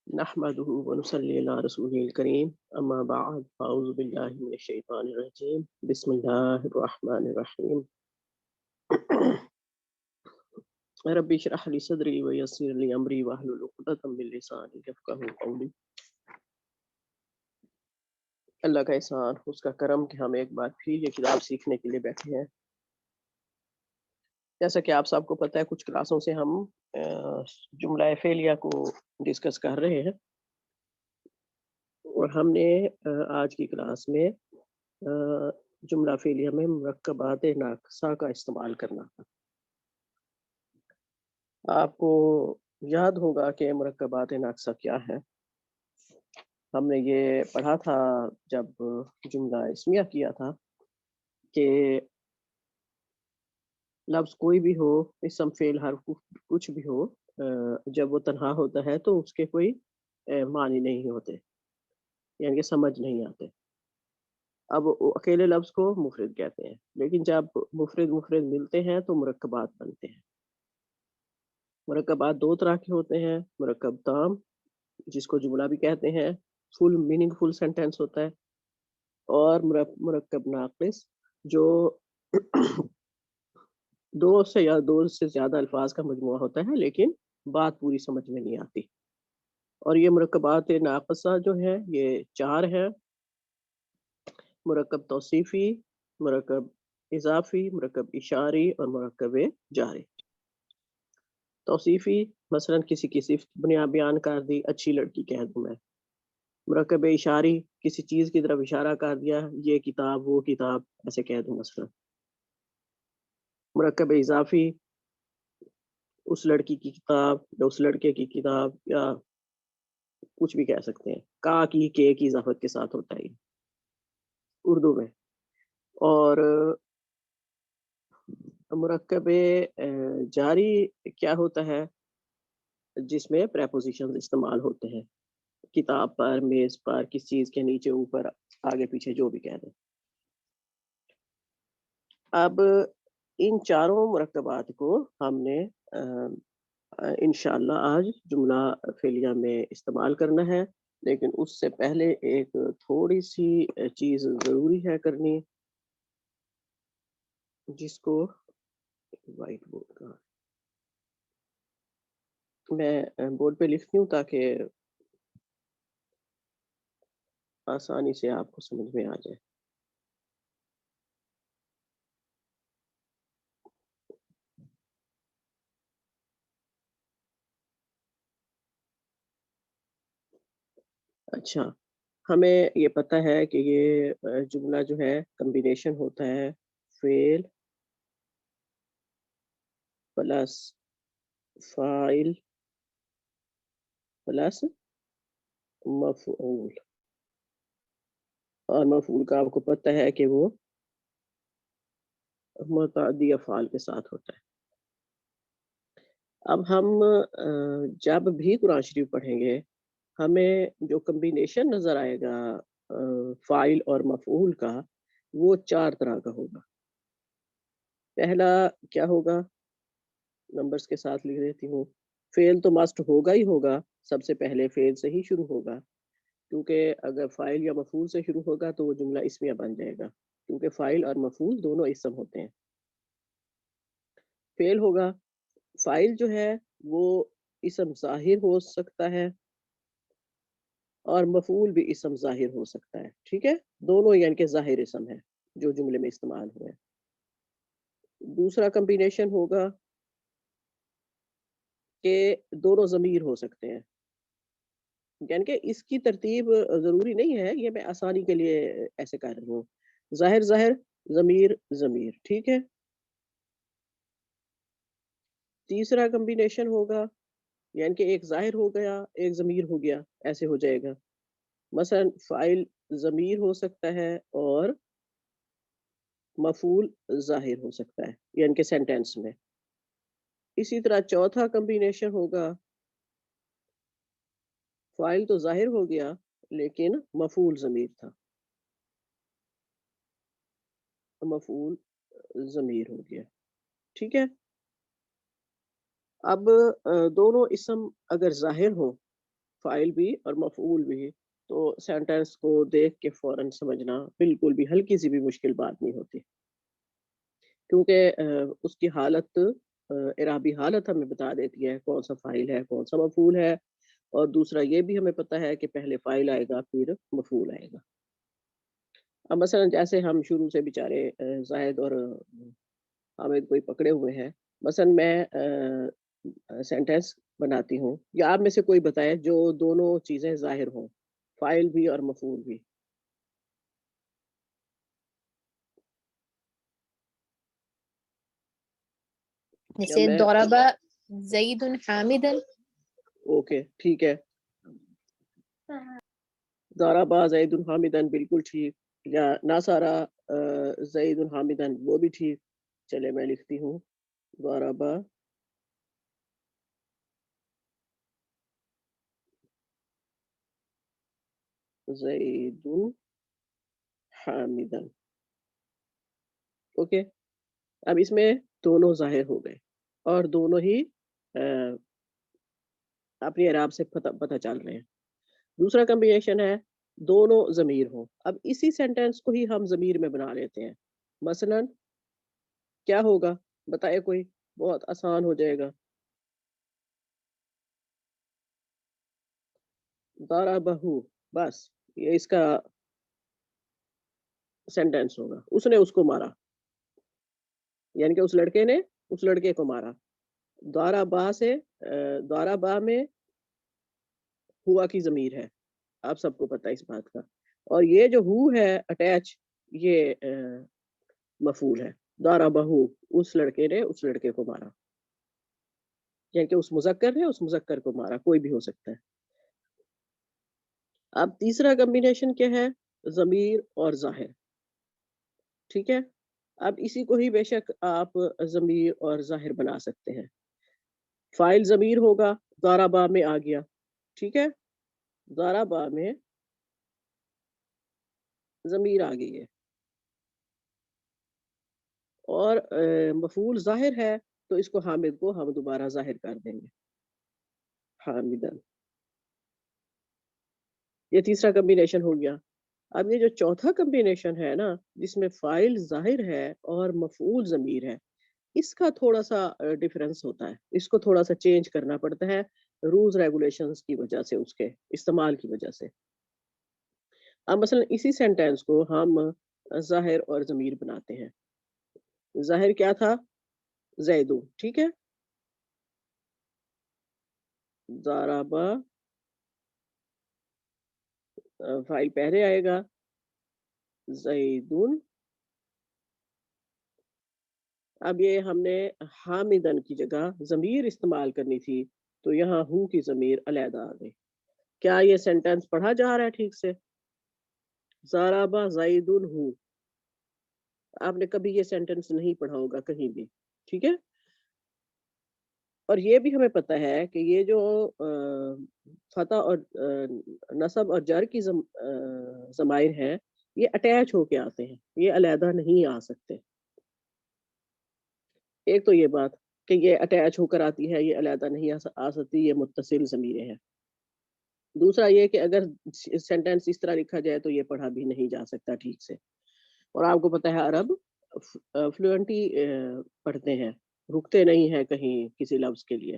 نحمده ونصلي على رسوله الكريم اما بعد فاعوذ بالله من الشيطان الرجيم بسم الله الرحمن الرحيم ربي اشرح لي صدري ويسر لي امري واحلل عقدة من لساني يفقهوا قولي. اللہ کا احسان، اس کا کرم کہ ہم ایک بار پھر یہ کتاب سیکھنے کے لیے بیٹھے ہیں. جیسا کہ آپ سب کو پتہ ہے، کچھ کلاسوں سے ہم جملہ فعلیہ کو ڈسکس کر رہے ہیں، اور ہم نے آج کی کلاس میں جملہ فعلیہ میں مرکبات ناقصہ کا استعمال کرنا تھا. آپ کو یاد ہوگا کہ مرکبات ناقصہ کیا ہے. ہم نے یہ پڑھا تھا جب جملہ اسمیہ کیا تھا کہ لفظ کوئی بھی ہو، اسم فعل حرف کچھ بھی ہو، جب وہ تنہا ہوتا ہے تو اس کے کوئی معنی نہیں ہوتے، یعنی کہ سمجھ نہیں آتے. اب اکیلے لفظ کو مفرد کہتے ہیں، لیکن جب مفرد ملتے ہیں تو مرکبات بنتے ہیں. مرکبات دو طرح کے ہوتے ہیں: مرکب تام، جس کو جملہ بھی کہتے ہیں، فل میننگ فل سینٹینس ہوتا ہے، اور مرکب ناقص، جو دو سے زیادہ الفاظ کا مجموعہ ہوتا ہے لیکن بات پوری سمجھ میں نہیں آتی. اور یہ مرکبات ناقصہ جو ہے یہ چار ہیں: مرکب توصیفی، مرکب اضافی، مرکب اشاری اور مرکب جاری. توصیفی مثلا کسی کی صفت بیان کر دی، اچھی لڑکی کہہ دوں میں. مرکب اشاری کسی چیز کی طرف اشارہ کر دیا، یہ کتاب وہ کتاب ایسے کہہ دوں مثلا. مرکب اضافی اس لڑکی کی کتاب یا اس لڑکے کی کتاب یا کچھ بھی کہہ سکتے ہیں. کا کی کے کی اضافت کے ساتھ ہوتا ہے اردو میں. اور مرکب جاری کیا ہوتا ہے؟ جس میں پریپوزیشن استعمال ہوتے ہیں، کتاب پر، میز پر، کس چیز کے نیچے، اوپر، آگے پیچھے، جو بھی کہہ دیں. اب ان چاروں مرکبات کو ہم نے انشاءاللہ آج جملہ فعلیہ میں استعمال کرنا ہے، لیکن اس سے پہلے ایک تھوڑی سی چیز ضروری ہے کرنی، جس کو وائٹ بورڈ کا میں بورڈ پہ لکھتی ہوں تاکہ آسانی سے آپ کو سمجھ میں آ جائے. اچھا، ہمیں یہ پتہ ہے کہ یہ جملہ جو ہے کمبینیشن ہوتا ہے فعل پلس فاعل پلس مفعول، اور مفعول کا آپ کو پتہ ہے کہ وہ متعدی افعال کے ساتھ ہوتا ہے. اب ہم جب بھی قرآن شریف پڑھیں گے، ہمیں جو کمبینیشن نظر آئے گا فاعل اور مفعول کا، وہ چار طرح کا ہوگا. پہلا کیا ہوگا؟ نمبرز کے ساتھ لکھ دیتی ہوں. فعل تو مسٹ ہوگا ہی ہوگا، سب سے پہلے فعل سے ہی شروع ہوگا، کیونکہ اگر فاعل یا مفعول سے شروع ہوگا تو وہ جملہ اسمیہ بن جائے گا، کیونکہ فاعل اور مفعول دونوں اسم ہوتے ہیں. فعل ہوگا. فاعل جو ہے وہ اسم ظاہر ہو سکتا ہے، اور مفعول بھی اسم ظاہر ہو سکتا ہے. ٹھیک ہے، دونوں یعنی کہ ظاہر اسم ہے جو جملے میں استعمال ہوئے. دوسرا کمبینیشن ہوگا کہ دونوں ضمیر ہو سکتے ہیں، یعنی کہ اس کی ترتیب ضروری نہیں ہے، یہ میں آسانی کے لیے ایسے کر رہی ہوں. ظاہر ظاہر، ضمیر ضمیر. ٹھیک ہے. تیسرا کمبینیشن ہوگا، یعنی کہ ایک ظاہر ہو گیا، ایک ضمیر ہو گیا، ایسے ہو جائے گا. مثلا فاعل ضمیر ہو سکتا ہے اور مفعول ظاہر ہو سکتا ہے، یعنی کہ سینٹینس میں. اسی طرح چوتھا کمبینیشن ہوگا، فاعل تو ظاہر ہو گیا لیکن مفعول ضمیر تھا، مفعول ضمیر ہو گیا. ٹھیک ہے. اب دونوں اسم اگر ظاہر ہوں، فاعل بھی اور مفعول بھی، تو سینٹینس کو دیکھ کے فوراً سمجھنا بالکل بھی ہلکی سی بھی مشکل بات نہیں ہوتی، کیونکہ اس کی حالت اعرابی حالت ہمیں بتا دیتی ہے کون سا فاعل ہے کون سا مفعول ہے، اور دوسرا یہ بھی ہمیں پتہ ہے کہ پہلے فاعل آئے گا پھر مفعول آئے گا۔ اب مثلا جیسے ہم شروع سے بیچارے زاہد اور حامد کوئی پکڑے ہوئے ہیں، مثلا میں سینٹینس بناتی ہوں، یا آپ میں سے کوئی بتائے جو دونوں چیزیں ظاہر ہوں، فاعل بھی اور مفعول بھی۔ یا جیسے میں ضرب زید حامدا۔ اوکے ٹھیک ہے، ضرب زید حامدا بالکل ٹھیک، یا ناصر زید حامدا وہ بھی ٹھیک۔ چلے میں لکھتی ہوں ضرب زید حامدا، اوکے۔ اب اس میں دونوں ظاہر ہو گئے اور دونوں ہی اپنی اعراب سے پتہ چل رہے ہیں۔ دوسرا کمبینیشن ہے دونوں ضمیر ہوں۔ اب اسی سینٹینس کو ہی ہم ضمیر میں بنا لیتے ہیں، مثلا کیا ہوگا بتائے کوئی، بہت آسان ہو جائے گا۔ ضربہ، بس یہ اس کا سینٹینس ہوگا، اس نے اس کو مارا، یعنی کہ اس لڑکے نے اس لڑکے کو مارا۔ ضربہ سے ضربہ میں ہوا کی ضمیر ہے، آپ سب کو پتہ ہے اس بات کا، اور یہ جو ہو ہے اٹیچ، یہ مفعول ہے۔ ضربہ، اس لڑکے نے اس لڑکے کو مارا، یعنی کہ اس مذکر نے اس مذکر کو مارا، کوئی بھی ہو سکتا ہے۔ اب تیسرا کمبینیشن کیا ہے، ضمیر اور ظاہر، ٹھیک ہے۔ اب اسی کو ہی بے شک آپ ضمیر اور ظاہر بنا سکتے ہیں۔ فاعل ضمیر ہوگا، ضربہ میں آ گیا، ٹھیک ہے، ضربہ میں ضمیر آ گئی ہے، اور مفعول ظاہر ہے تو اس کو حامد کو ہم دوبارہ ظاہر کر دیں گے، حامدن۔ یہ تیسرا کمبینیشن ہو گیا۔ اب یہ جو چوتھا کمبینیشن ہے نا، جس میں فاعل ظاہر ہے اور مفعول ضمیر ہے، اس کا تھوڑا سا ڈیفرنس ہوتا ہے، اس کو تھوڑا سا چینج کرنا پڑتا ہے رولز ریگولیشنز کی وجہ سے، اس کے استعمال کی وجہ سے۔ اب مثلا اسی سینٹینس کو ہم ظاہر اور ضمیر بناتے ہیں۔ ظاہر کیا تھا، زیدو، ٹھیک ہے، ضربہ فاعل پہلے آئے گا، زیدون۔ اب یہ ہم نے حامدن کی جگہ ضمیر استعمال کرنی تھی، تو یہاں ہو کی ضمیر علیحدہ آ گئی۔ کیا یہ سینٹینس پڑھا جا رہا ہے ٹھیک سے؟ ضربہ زیدن ہو، آپ نے کبھی یہ سینٹینس نہیں پڑھا ہوگا کہیں بھی، ٹھیک ہے۔ اور یہ بھی ہمیں پتہ ہے کہ یہ جو فتح اور نصب اور جر کی ضمائر ہیں، یہ اٹیچ ہو کے آتے ہیں، یہ علیحدہ نہیں آ سکتے۔ ایک تو یہ بات کہ یہ اٹیچ ہو کر آتی ہے، یہ علیحدہ نہیں آ سکتی، یہ متصل ضمیریں ہیں۔ دوسرا یہ کہ اگر سینٹینس اس طرح لکھا جائے تو یہ پڑھا بھی نہیں جا سکتا ٹھیک سے، اور آپ کو پتہ ہے عرب فلوئنٹی پڑھتے ہیں، رکتے نہیں ہیں کہیں کسی لفظ کے لیے۔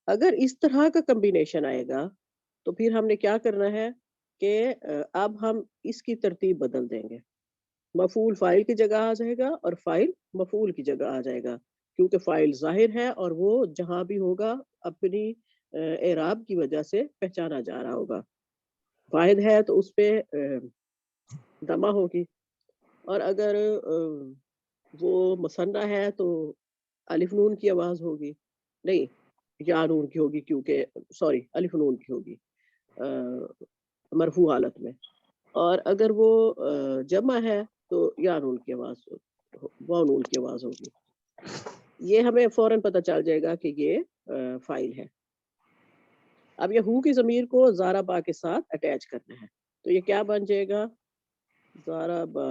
اگر اس طرح کا کمبینیشن آئے گا تو پھر ہم نے کیا کرنا ہے کہ اب ہم اس کی ترتیب بدل دیں گے، مفعول فاعل کی جگہ آ جائے گا اور فاعل مفعول کی جگہ آ جائے گا، کیونکہ فاعل ظاہر ہے اور وہ جہاں بھی ہوگا اپنی اعراب کی وجہ سے پہچانا جا رہا ہوگا۔ واحد ہے تو اس پہ دمہ ہوگی، اور اگر وہ مثنیٰ ہے تو الف نون کی آواز ہوگی، نہیں یا نون کی ہوگی، کیونکہ سوری الف نون کی ہوگی مرفوع حالت میں، اور اگر وہ جمع ہے تو یا نون کی آواز، واو نون کی آواز ہوگی۔ یہ ہمیں فوراً پتہ چل جائے گا کہ یہ فاعل ہے۔ اب یہ ہو کی ضمیر کو ضربہ کے ساتھ اٹیچ کرنا ہے، تو یہ کیا بن جائے گا، ضربہ،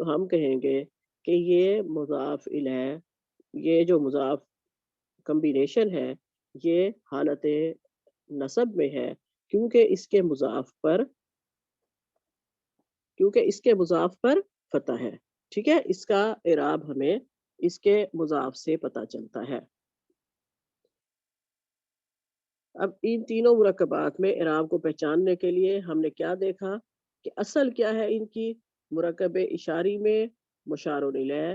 تو ہم کہیں گے کہ یہ مضاف الیہ، یہ جو مضاف کمبینیشن ہے یہ حالت نصب میں ہے، کیونکہ اس کے مضاف پر فتح ہے۔ ٹھیک ہے، اس کا اعراب ہمیں اس کے مضاف سے پتہ چلتا ہے۔ اب ان تینوں مرکبات میں اعراب کو پہچاننے کے لیے ہم نے کیا دیکھا کہ اصل کیا ہے ان کی؟ مرکب اشاری میں مشار الیہ،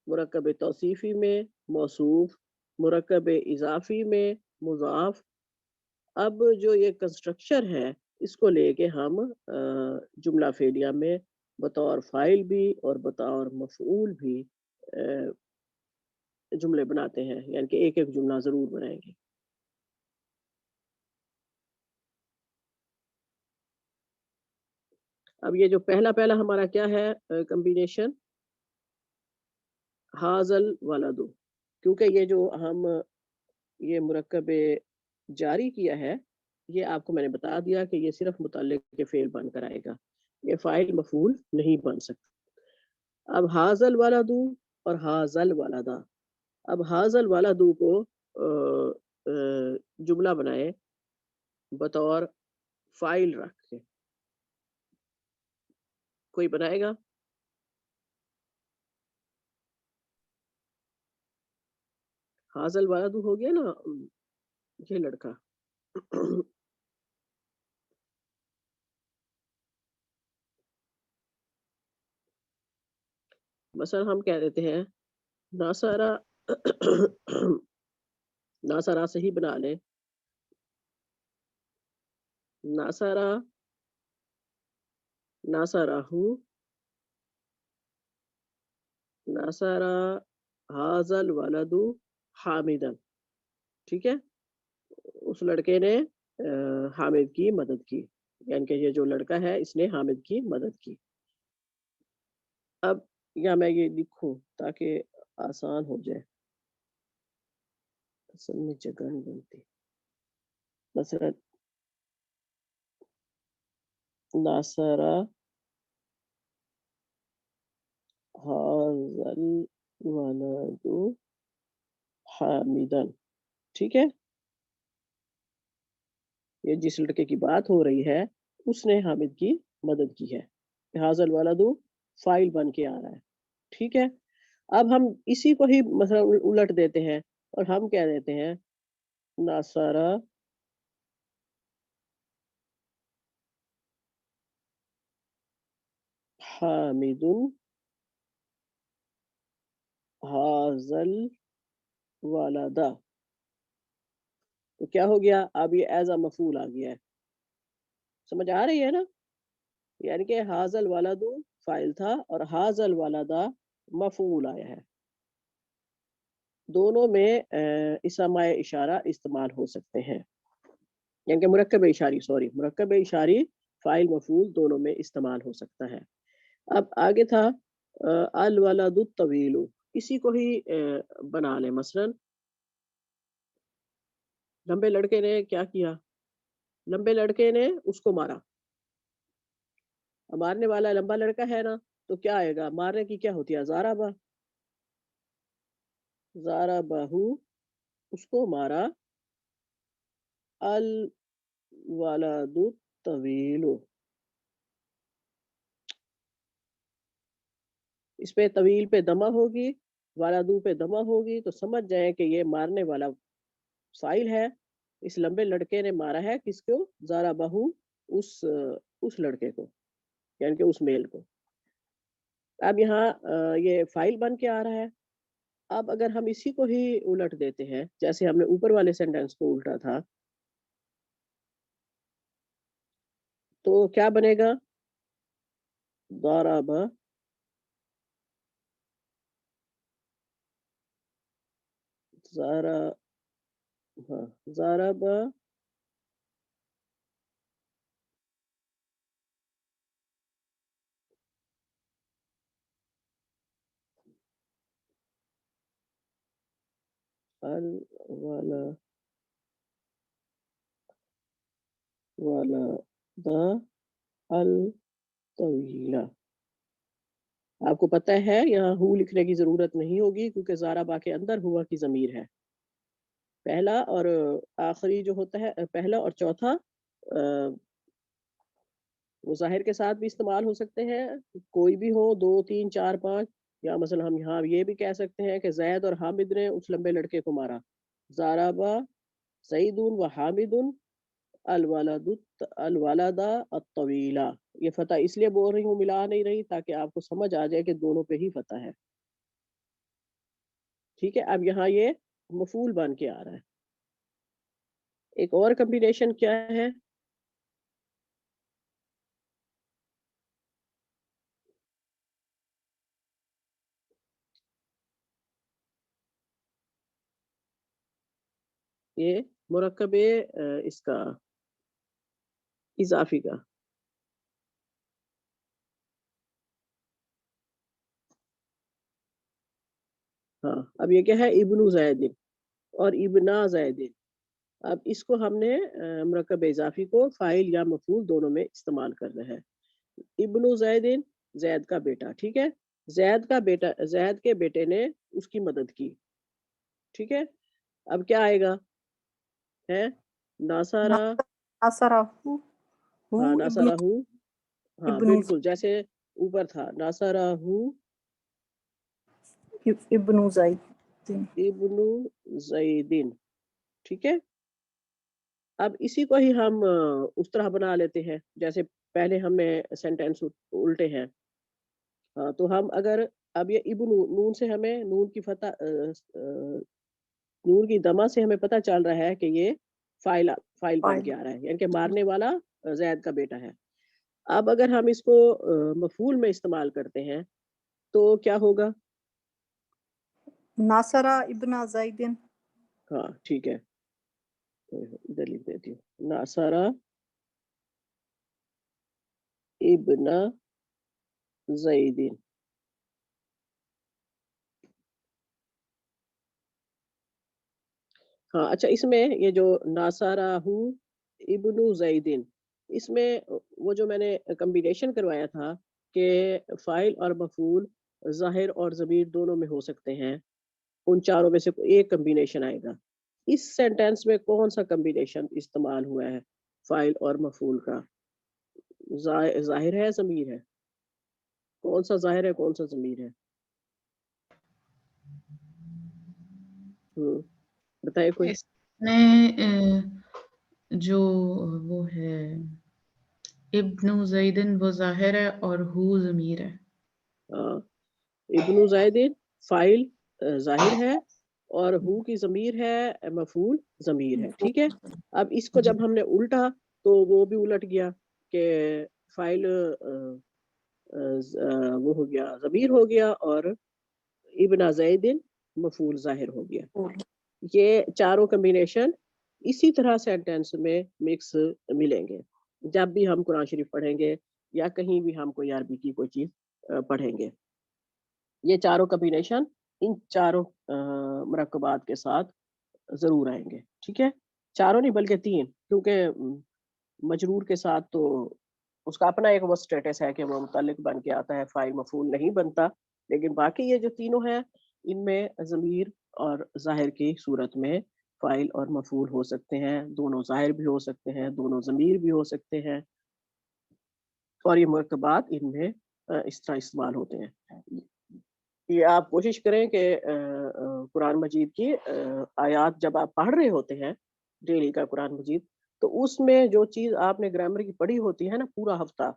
مرکب توصیفی میں موصوف، مرکب اضافی میں مضاف۔ اب جو یہ کنسٹرکچر ہے اس کو لے کے ہم جملہ فعلیہ میں بطور فاعل بھی اور بطور مفعول بھی جملے بناتے ہیں، یعنی کہ ایک ایک جملہ ضرور بنائیں گے۔ اب یہ جو پہلا ہمارا کیا ہے کمبینیشن، حاضل ولدو، کیونکہ یہ جو ہم یہ مرکب جاری کیا ہے یہ آپ کو میں نے بتا دیا کہ یہ صرف متعلق کے فعل بن کر آئے گا، یہ فاعل مفعول نہیں بن سکتا۔ اب حاضل ولدو اور حاضل ولدا، اب حاضل ولدو کو جملہ بنائے بطور فاعل رکھ کے، کوئی بنائے گا؟ حاضل ولدو ہو گیا نا یہ لڑکا، مثلا ہم کہہ دیتے ہیں ناصرہ، ناصرہ سے ہی بنا لیں، ناصرہ، ناصرہو، ناصرہ حاضل ولدو حامدن۔ ٹھیک ہے، اس لڑکے نے حامد کی مدد کی، یعنی کہ یہ جو لڑکا ہے اس نے حامد کی مدد کی۔ اب یا میں یہ لکھوں تاکہ آسان ہو جائے، اصل میں جگہ نہیں بنتی، مثلا ناصرہ حاضل ولدو حامدن۔ ٹھیک ہے، یہ جس لڑکے کی بات ہو رہی ہے اس نے حامد کی مدد کی ہے، حاضل ولدو فائل بن کے آ رہا ہے۔ ٹھیک ہے، اب ہم اسی کو ہی مثلا الٹ دیتے ہیں اور ہم کہہ دیتے ہیں ناصرہ حامد حاضل ولدا، تو کیا ہو گیا؟ اب یہ ایز اے مفعول آ گیا ہے، سمجھ آ رہی ہے نا؟ یعنی کہ حاضل ولدو فاعل تھا اور حاضل ولدا مفعول آیا ہے، دونوں میں اسم اشارہ استعمال ہو سکتے ہیں، یعنی کہ مرکب اشاری فاعل مفعول دونوں میں استعمال ہو سکتا ہے۔ اب آگے تھا الولد الطویل، اسی کو ہی بنا لیں، مثلا لمبے لڑکے نے کیا کیا؟ لمبے لڑکے نے اس کو مارا، مارنے والا لمبا لڑکا ہے نا، تو کیا آئے گا؟ مارنے کی کیا ہوتی ہے؟ ضربہ، ضربہ، اس کو مارا، الولد الطویل، اس پہ طویل پہ دمہ ہوگی، والدو پہ دمہ ہوگی، تو سمجھ جائیں کہ یہ مارنے والا فاعل ہے، اس لمبے لڑکے نے مارا ہے کس کو؟ ضربہ، اس لڑکے کو، یعنی کہ اس میل کو۔ اب یہاں یہ فاعل بن کے آ رہا ہے۔ اب اگر ہم اسی کو ہی الٹ دیتے ہیں جیسے ہم نے اوپر والے سینٹینس کو الٹا تھا، تو کیا بنے گا؟ ضرب، ضرب الولد الطویل، آپ کو پتہ ہے یہاں ہو لکھنے کی ضرورت نہیں ہوگی کیونکہ ضاربہ کے اندر ہوا کی ضمیر ہے. پہلا اور آخری جو ہوتا ہے، پہلا اور چوتھا وہ ظاہر کے ساتھ بھی استعمال ہو سکتے ہیں، کوئی بھی ہو، 2 3 4 5. یا مثلا ہم یہاں یہ بھی کہہ سکتے ہیں کہ زید اور حامد نے اس لمبے لڑکے کو مارا. ضربہ زید و حامد الولد الطویلہ. یہ فتح اس لیے بول رہی ہوں ملا نہیں رہی تاکہ آپ کو سمجھ آ جائے کہ دونوں پہ ہی فتح ہے. ٹھیک ہے، اب یہاں یہ مفعول بن کے آ رہا ہے. ایک اور کمبینیشن کیا ہے؟ یہ مرکب اس کا اضافی کا. ہاں، اب یہ کیا ہے؟ ابن زید اور ابنا زید. اب اس کو ہم نے مرکب اضافی کو فاعل یا مفعول دونوں میں استعمال کرنا ہے. ابن زید، زید کا بیٹا. ٹھیک ہے، زید کا بیٹا، زید کے بیٹے نے اس کی مدد کی. ٹھیک ہے، اب کیا آئے گا؟ ہے ناصرہ. ناصرہ ہاں ناصرہ ہوں، ہاں ابن بالکل جیسے اوپر تھا ناصرہ ہوں ابن زید ابن زیدین. ٹھیک ہے، اب اسی کو ہی ہم اس طرح بنا لیتے ہیں جیسے پہلے ہمیں سینٹینس الٹے ہیں. ہاں تو ہم اگر اب یہ ابن نون سے ہمیں نون کی فتح نون کی دمہ سے ہمیں پتہ چل رہا ہے کہ یہ فائل بن کے آ رہا ہے، یعنی کہ مارنے والا زید کا بیٹا ہے. اب اگر ہم اس کو مفعول میں استعمال کرتے ہیں تو کیا ہوگا؟ ناصرہ ابن زیدن. ہاں ٹھیک ہے، ادھر لکھ دیتی ہوں ناصرہ ابن زیدین. ہاں اچھا، اس میں یہ جو ناصرہ ابن زیدین، اس میں وہ جو میں نے کمبینیشن کروایا تھا کہ فاعل اور مفعول ظاہر اور ضمیر دونوں میں ہو سکتے ہیں، ان چاروں میں سے کوئی ایک کمبینیشن آئے گا. اس سینٹینس میں کون سا کمبینیشن استعمال ہوا ہے فاعل اور مفعول کا؟ ظاہر ہے ضمیر ہے؟ کون سا ظاہر ہے کون سا ضمیر ہے؟ بتائے کوئی. اس میں جو وہ ہے ابن زیدن وہ ظاہر ہے اور ہو ضمیر ہے. ابن زیدن فاعل ظاہر ہے اور ہو کی ضمیر ہے مفعول ضمیر ہے. ٹھیک ہے، اب اس کو جب ہم نے الٹا تو وہ بھی الٹ گیا کہ فاعل وہ ہو گیا ضمیر ہو گیا اور ابن زیدن مفعول ظاہر ہو گیا. یہ چاروں کمبینیشن اسی طرح سینٹینس میں مکس ملیں گے جب بھی ہم قرآن شریف پڑھیں گے یا کہیں بھی ہم کوئی عربی کی کوئی چیز پڑھیں گے. یہ چاروں کمبینیشن ان چاروں مرکبات کے ساتھ ضرور آئیں گے. ٹھیک ہے، چاروں نہیں بلکہ 3، کیونکہ مجرور کے ساتھ تو اس کا اپنا ایک وہ سٹیٹس ہے کہ وہ متعلق بن کے آتا ہے، فاعل مفعول نہیں بنتا. لیکن باقی یہ جو تینوں ہیں ان میں ضمیر اور ظاہر کی صورت میں فاعل اور مفعول ہو سکتے ہیں، دونوں ظاہر بھی ہو سکتے ہیں، دونوں ضمیر بھی ہو سکتے ہیں، اور یہ مرکبات ان میں اس طرح استعمال ہوتے ہیں. یہ آپ کوشش کریں کہ قرآن مجید کی آیات جب آپ پڑھ رہے ہوتے ہیں ڈیلی کا قرآن مجید، تو اس میں جو چیز آپ نے گرامر کی پڑھی ہوتی ہے نا پورا ہفتہ،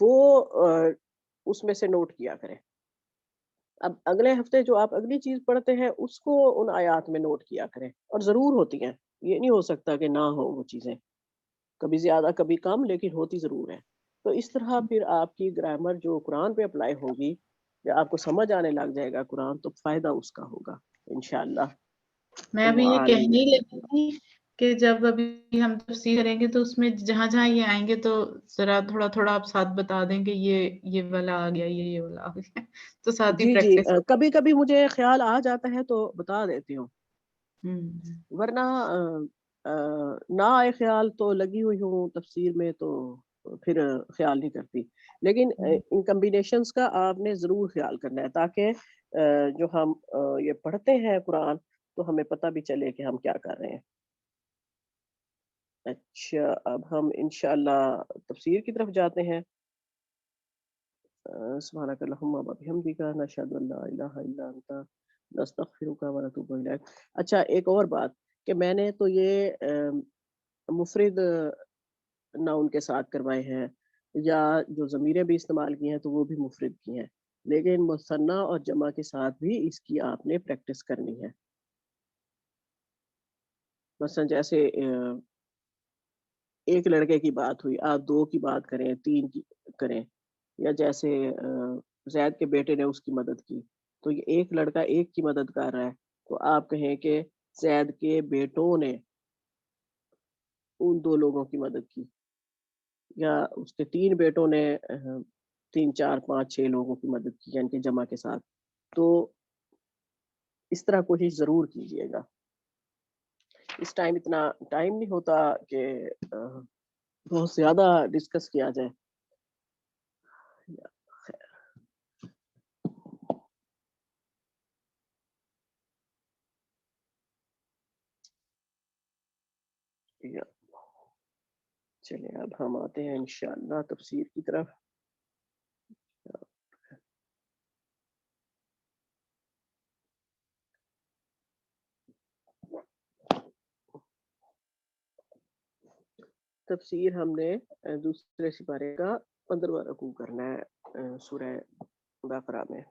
وہ اس میں سے نوٹ کیا کریں. اب اگلے ہفتے جو آپ اگلی چیز پڑھتے ہیں اس کو ان آیات میں نوٹ کیا کریں، اور ضرور ہوتی ہیں، یہ نہیں ہو سکتا کہ نہ ہو وہ چیزیں، کبھی زیادہ کبھی کم لیکن ہوتی ضرور ہے. تو اس طرح پھر آپ کی گرامر جو قرآن پہ اپلائی ہوگی یا آپ کو سمجھ آنے لگ جائے گا قرآن، تو فائدہ اس کا ہوگا انشاءاللہ. میں ابھی یہ کہنے ہی لگی تھی کہ جب ابھی ہم تفسیر کریں گے تو اس میں جہاں جہاں یہ آئیں گے تو ذرا تھوڑا تھوڑا آپ ساتھ بتا دیں کہ یہ والا آ گیا، یہ والا آ گیا، تو ساتھ ہی جی پریکٹس. کبھی کبھی مجھے خیال آ جاتا ہے تو بتا دیتی ہوں، ورنہ نہ آئے خیال تو لگی ہوئی ہوں تفسیر میں تو پھر خیال نہیں کرتی. لیکن ان کمبینیشنز کا آپ نے ضرور خیال کرنا ہے تاکہ جو ہم یہ پڑھتے ہیں قرآن تو ہمیں پتہ بھی چلے کہ ہم کیا کر رہے ہیں. اچھا اب ہم انشاءاللہ تفسیر کی طرف جاتے ہیں. سبحانک اللہم و بحمدک نشہد ان لا الہ الا انت نستغفرک و نتوب الیک. اچھا ایک اور بات کہ میں نے تو یہ مفرد ناؤن کے ساتھ کروائے ہیں یا جو ضمیریں بھی استعمال کی ہیں تو وہ بھی مفرد کی ہیں, لیکن مثنیٰ اور جمع کے ساتھ بھی اس کی آپ نے پریکٹس کرنی ہے. مثلا جیسے ایک لڑکے کی بات ہوئی, آپ 2 کی بات کریں, 3 کی کریں, یا جیسے زید کے بیٹے نے اس کی مدد کی تو یہ ایک لڑکا ایک کی مدد کر رہا ہے تو آپ کہیں کہ زید کے بیٹوں نے ان 2 لوگوں کی مدد کی, یا اس کے 3 بیٹوں نے 3 4 5 6 لوگوں کی مدد کی یعنی کہ جمع کے ساتھ. تو اس طرح کوشش ضرور کیجیے گا. اس ٹائم اتنا ٹائم نہیں ہوتا کہ بہت زیادہ ڈسکس کیا جائے. چلیں اب ہم آتے ہیں انشاءاللہ تفسیر کی طرف. تفسیر ہم نے دوسرے سپارے کا 15واں رکوع کرنا ہے سورہ بقرہ میں.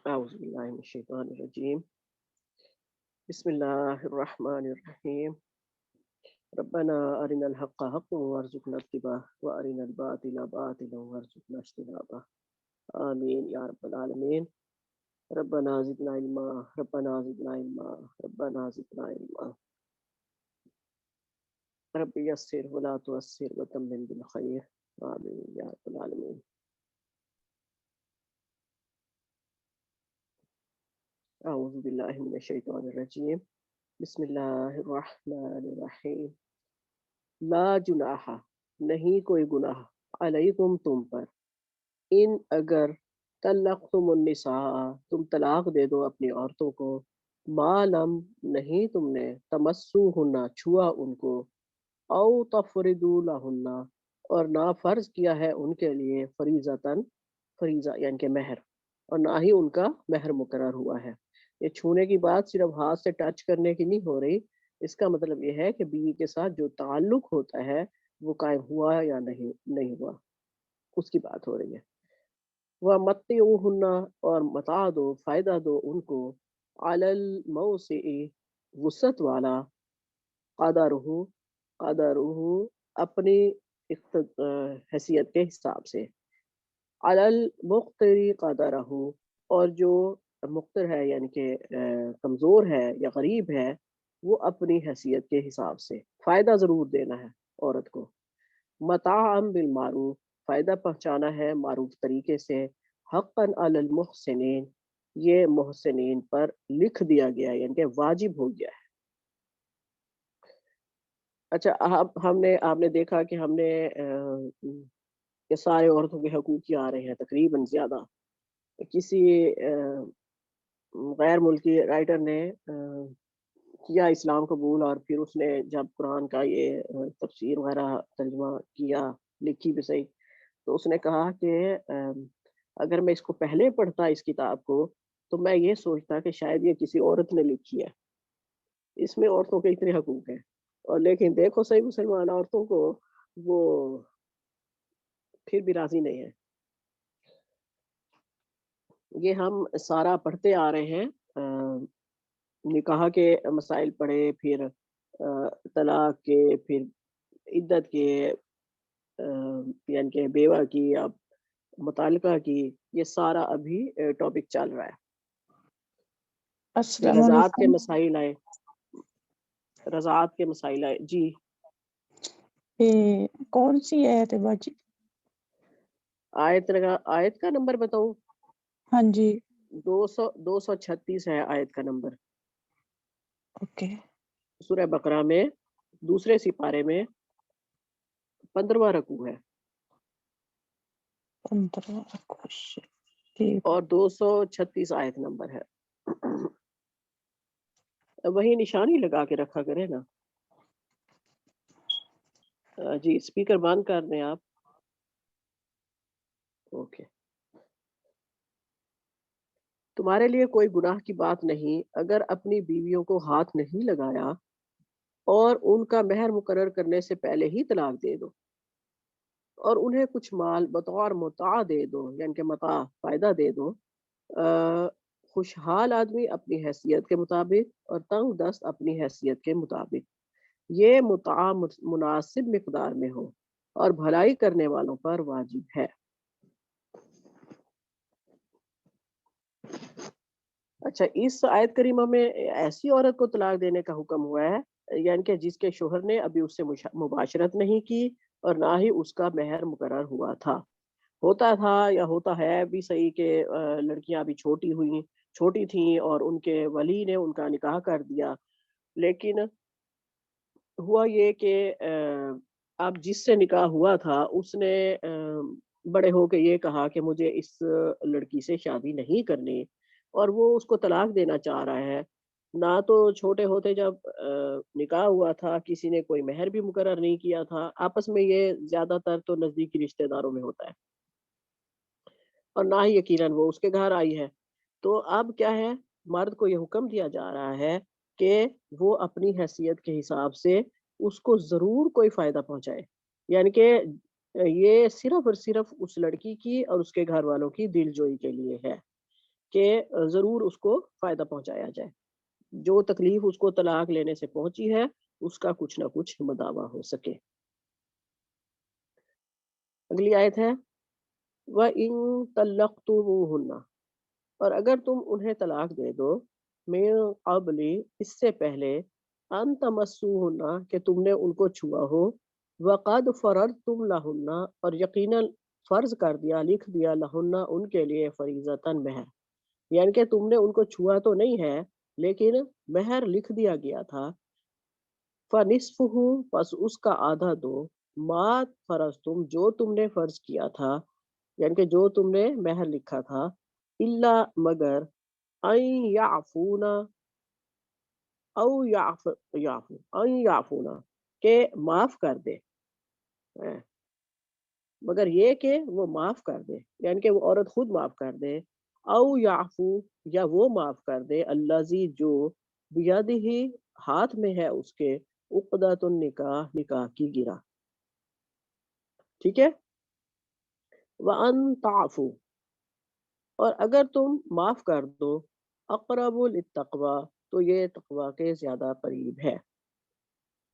اعوذ باللہ من الشیطان الرجیم. بسم اللہ الرحمن الرحیم. ربنا ارنا الحق حقا وارزقنا اتباعه وارنا الباطل باطلا وارزقنا اجتنابه. آمین یا رب العالمین. ربنا زدنا علما ربنا زدنا علما ربنا زدنا علما. رب یسر ولا تعسر وتمم بالخیر. آمین یا رب العالمین. اعوذ باللہ من الشیطان الرجیم. بسم اللہ الرحمن الرحیم. لا جناح نہیں کوئی گناہ علیکم تم پر, ان اگر طلقتم النساء تم طلاق دے دو اپنی عورتوں کو, ما لم نہیں تم نے تمسوہن چھوا ان کو, او تفردوا لہن اور نہ فرض کیا ہے ان کے لیے فریضتاً فریضہ یعنی کہ مہر, اور نہ ہی ان کا مہر مقرر ہوا ہے. یہ چھونے کی بات صرف ہاتھ سے ٹچ کرنے کی نہیں ہو رہی, اس کا مطلب یہ ہے کہ بیوی کے ساتھ جو تعلق ہوتا ہے وہ قائم ہوا یا نہیں ہوا, اس کی بات ہو رہی ہے. وَمَتِّعُوهُنَّ اور متاع دو فائدہ دو ان کو, عَلَى الْمُوسِعِ وسعت والا, قدرہ اپنی حیثیت کے حساب سے, عَلَى الْمُقْتِرِ قدرہ اور جو مقتر ہے یعنی کہ کمزور ہے یا غریب ہے وہ اپنی حیثیت کے حساب سے فائدہ ضرور دینا ہے عورت کو. متاعا بالمعروف فائدہ پہنچانا ہے معروف طریقے سے, حقا علی المحسنین یہ محسنین پر لکھ دیا گیا ہے یعنی کہ واجب ہو گیا ہے. اچھا آپ نے دیکھا کہ ہم نے یہ سارے عورتوں کے حقوق آ رہے ہیں تقریباً زیادہ. کسی غیر ملکی رائٹر نے کیا اسلام قبول اور پھر اس نے جب قرآن کا یہ تفسیر وغیرہ ترجمہ کیا لکھی بھی صحیح تو اس نے کہا کہ اگر میں اس کو پہلے پڑھتا اس کتاب کو تو میں یہ سوچتا کہ شاید یہ کسی عورت نے لکھی ہے, اس میں عورتوں کے اتنے حقوق ہیں, اور لیکن دیکھو صحیح مسلمان عورتوں کو وہ پھر بھی راضی نہیں ہے. یہ ہم سارا پڑھتے آ رہے ہیں, نکاح کے مسائل پڑھے, پھر طلاق کے, پھر عدت کے یعنی کہ بیوہ کی, اب متعلقہ کی, یہ سارا ابھی ٹاپک چل رہا ہے. السلام رضاعت کے علیکم. مسائل آئے, رضاعت کے مسائل آئے. جی کون سی آیت ہے باجی؟ آیت کا نمبر بتاؤں؟ ہاں جی 236 ہے آیت کا نمبر، اوکے سورہ بقرہ میں دوسرے سپارے میں 15واں رکوع ہے 15 کوشچن ٹھیک اور 236 آیت نمبر ہے۔ وہی نشانی لگا کے رکھا کرے نا۔ جی اسپیکر بند کر دیں آپ۔ اوکے۔ تمہارے لیے کوئی گناہ کی بات نہیں اگر اپنی بیویوں کو ہاتھ نہیں لگایا اور ان کا مہر مقرر کرنے سے پہلے ہی طلاق دے دو اور انہیں کچھ مال بطور متاع دے دو، یعنی کہ متاع فائدہ دے دو۔ خوشحال آدمی اپنی حیثیت کے مطابق اور تنگ دست اپنی حیثیت کے مطابق، یہ متاع مناسب مقدار میں ہو اور بھلائی کرنے والوں پر واجب ہے۔ اچھا، اس آیت کریمہ میں ایسی عورت کو طلاق دینے کا حکم ہوا ہے یعنی کہ جس کے شوہر نے ابھی اس سے مباشرت نہیں کی اور نہ ہی اس کا مہر مقرر ہوا تھا۔ ہوتا تھا یا ہوتا ہے بھی صحیح کہ لڑکیاں ابھی چھوٹی تھیں اور ان کے ولی نے ان کا نکاح کر دیا، لیکن ہوا یہ کہ اب جس سے نکاح ہوا تھا اس نے بڑے ہو کے یہ کہا کہ مجھے اس لڑکی سے شادی نہیں کرنی، اور وہ اس کو طلاق دینا چاہ رہا ہے۔ نہ تو چھوٹے ہوتے جب نکاح ہوا تھا کسی نے کوئی مہر بھی مقرر نہیں کیا تھا، آپس میں یہ زیادہ تر تو نزدیکی رشتہ داروں میں ہوتا ہے، اور نہ ہی یقیناً وہ اس کے گھر آئی ہے۔ تو اب کیا ہے، مرد کو یہ حکم دیا جا رہا ہے کہ وہ اپنی حیثیت کے حساب سے اس کو ضرور کوئی فائدہ پہنچائے، یعنی کہ یہ صرف اور صرف اس لڑکی کی اور اس کے گھر والوں کی دل جوئی کے لیے ہے کہ ضرور اس کو فائدہ پہنچایا جائے، جو تکلیف اس کو طلاق لینے سے پہنچی ہے اس کا کچھ نہ کچھ مداوع ہو سکے۔ اگلی آیت ہے وَإِن طَلَّقْتُمُوهُنَّ، اور اگر تم انہیں طلاق دے دو، من قبل، اس سے پہلے، ان تمسوهن، کہ تم نے ان کو چھوا ہو، وقد فرضتم لهن، اور یقیناً فرض کر دیا، لکھ دیا، لہن، ان کے لیے، فریضتاً، مہر، یعنی کہ تم نے ان کو چھوا تو نہیں ہے لیکن مہر لکھ دیا گیا تھا۔ فَنِصْفُهُ، پس اس کا آدھا دو، ما فرضتم، جو تم نے فرض کیا تھا، یعنی کہ جو تم نے مہر لکھا تھا، الا، مگر، ان یعفونا، او ان یعفونا، کہ معاف کر دے، مگر یہ کہ وہ معاف کر دے، یعنی کہ وہ عورت خود معاف کر دے، او یعفو، یا وہ معاف کر دے، الذی، جو، بیدہ، ہاتھ میں ہے اس کے، عقدۃ النکاح، نکاح کی گرہ، ٹھیک ہے۔ وَأَن تَعْفُوا، اور اگر تم معاف کر دو، اقرب للتقوی، تو یہ تقوی کے زیادہ قریب ہے۔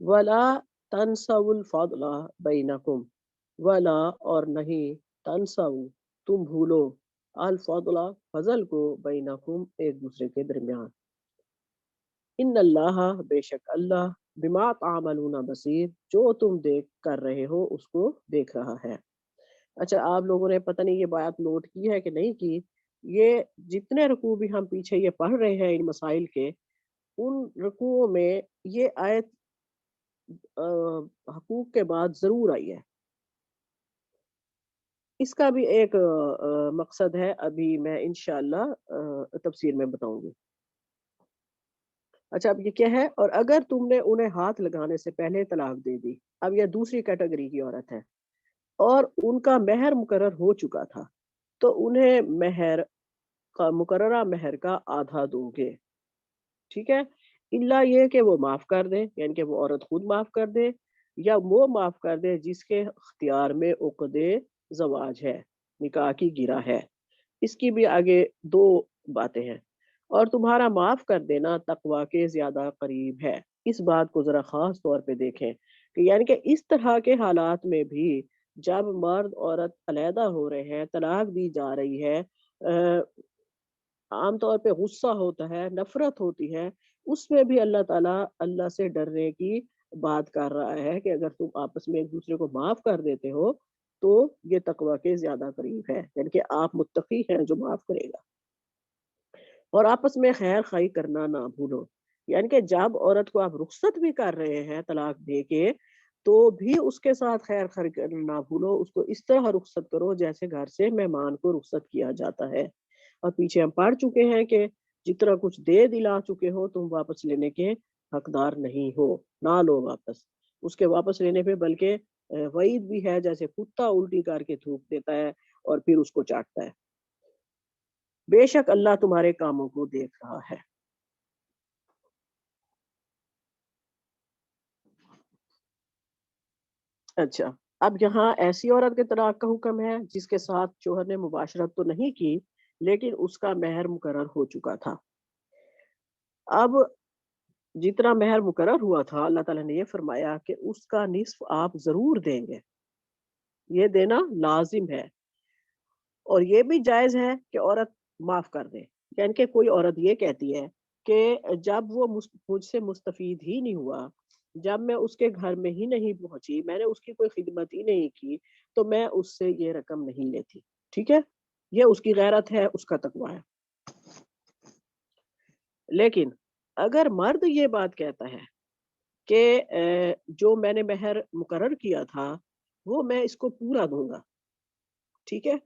وَلَا تَنْسَوُا الْفَضْلَ بَيْنَكُمْ، وَلَا، اور نہیں، تنسوا، تم بھولو، الفضل، فضل کو، بینکم، ایک دوسرے کے درمیان۔ ان اللہ، بے شک اللہ، بما تعملون بصیر، جو تم دیکھ کر رہے ہو اس کو دیکھ رہا ہے۔ اچھا، آپ لوگوں نے پتہ نہیں یہ بات نوٹ کی ہے کہ نہیں کی، یہ جتنے رکوع بھی ہم پیچھے یہ پڑھ رہے ہیں ان مسائل کے، ان رکوعوں میں یہ آیت حقوق کے بعد ضرور آئی ہے۔ اس کا بھی ایک مقصد ہے، ابھی میں انشاءاللہ تفسیر میں بتاؤں گی۔ اچھا، اب یہ کیا ہے، اور اگر تم نے انہیں ہاتھ لگانے سے پہلے طلاق دے دی، اب یہ دوسری کیٹیگری کی عورت ہے، اور ان کا مہر مقرر ہو چکا تھا، تو انہیں مقررہ مہر کا آدھا دو گے، ٹھیک ہے، الا یہ کہ وہ معاف کر دے، یعنی کہ وہ عورت خود معاف کر دے، یا وہ معاف کر دے جس کے اختیار میں عقد زواج ہے، نکاح کی گرہ ہے۔ اس کی بھی آگے دو باتیں ہیں۔ اور تمہارا معاف کر دینا تقوی کے زیادہ قریب ہے۔ اس بات کو ذرا خاص طور پہ دیکھیں کہ یعنی کہ اس طرح کے حالات میں بھی جب مرد عورت علیحدہ ہو رہے ہیں، طلاق دی جا رہی ہے، عام طور پہ غصہ ہوتا ہے، نفرت ہوتی ہے، اس میں بھی اللہ تعالیٰ اللہ سے ڈرنے کی بات کر رہا ہے کہ اگر تم آپس میں ایک دوسرے کو معاف کر دیتے ہو تو یہ تقوی کے زیادہ قریب ہے، یعنی کہ آپ متقی ہیں جو معاف کرے گا۔ اور آپس میں خیر خواہی کرنا نہ بھولو، یعنی کہ جب عورت کو آپ رخصت بھی کر رہے ہیں طلاق دے کے تو بھی اس کے ساتھ خیر خواہی کرنا نہ بھولو، اس کو اس طرح رخصت کرو جیسے گھر سے مہمان کو رخصت کیا جاتا ہے۔ اور پیچھے ہم پڑھ چکے ہیں کہ جتنا کچھ دے دلا چکے ہو تم واپس لینے کے حقدار نہیں ہو، نہ لو واپس۔ اس کے واپس لینے پہ بلکہ وعید بھی ہے، جیسے کتا الٹی کر کے تھوک دیتا ہے اور پھر اس کو چاٹتا ہے۔ بے شک اللہ تمہارے کاموں کو دیکھ رہا ہے۔ اچھا، اب یہاں ایسی عورت کے طلاق کا حکم ہے جس کے ساتھ شوہر نے مباشرت تو نہیں کی لیکن اس کا مہر مقرر ہو چکا تھا۔ اب جتنا مہر مقرر ہوا تھا اللہ تعالیٰ نے یہ فرمایا کہ اس کا نصف آپ ضرور دیں گے، یہ دینا لازم ہے۔ اور یہ بھی جائز ہے کہ عورت معاف کر دے، یعنی کہ کوئی عورت یہ کہتی ہے کہ جب وہ مجھ سے مستفید ہی نہیں ہوا، جب میں اس کے گھر میں ہی نہیں پہنچی، میں نے اس کی کوئی خدمت ہی نہیں کی، تو میں اس سے یہ رقم نہیں لیتی۔ ٹھیک ہے، یہ اس کی غیرت ہے، اس کا تقوی ہے۔ لیکن اگر مرد یہ بات کہتا ہے کہ جو میں نے مہر مقرر کیا تھا وہ میں اس کو پورا دوں گا، ٹھیک ہے،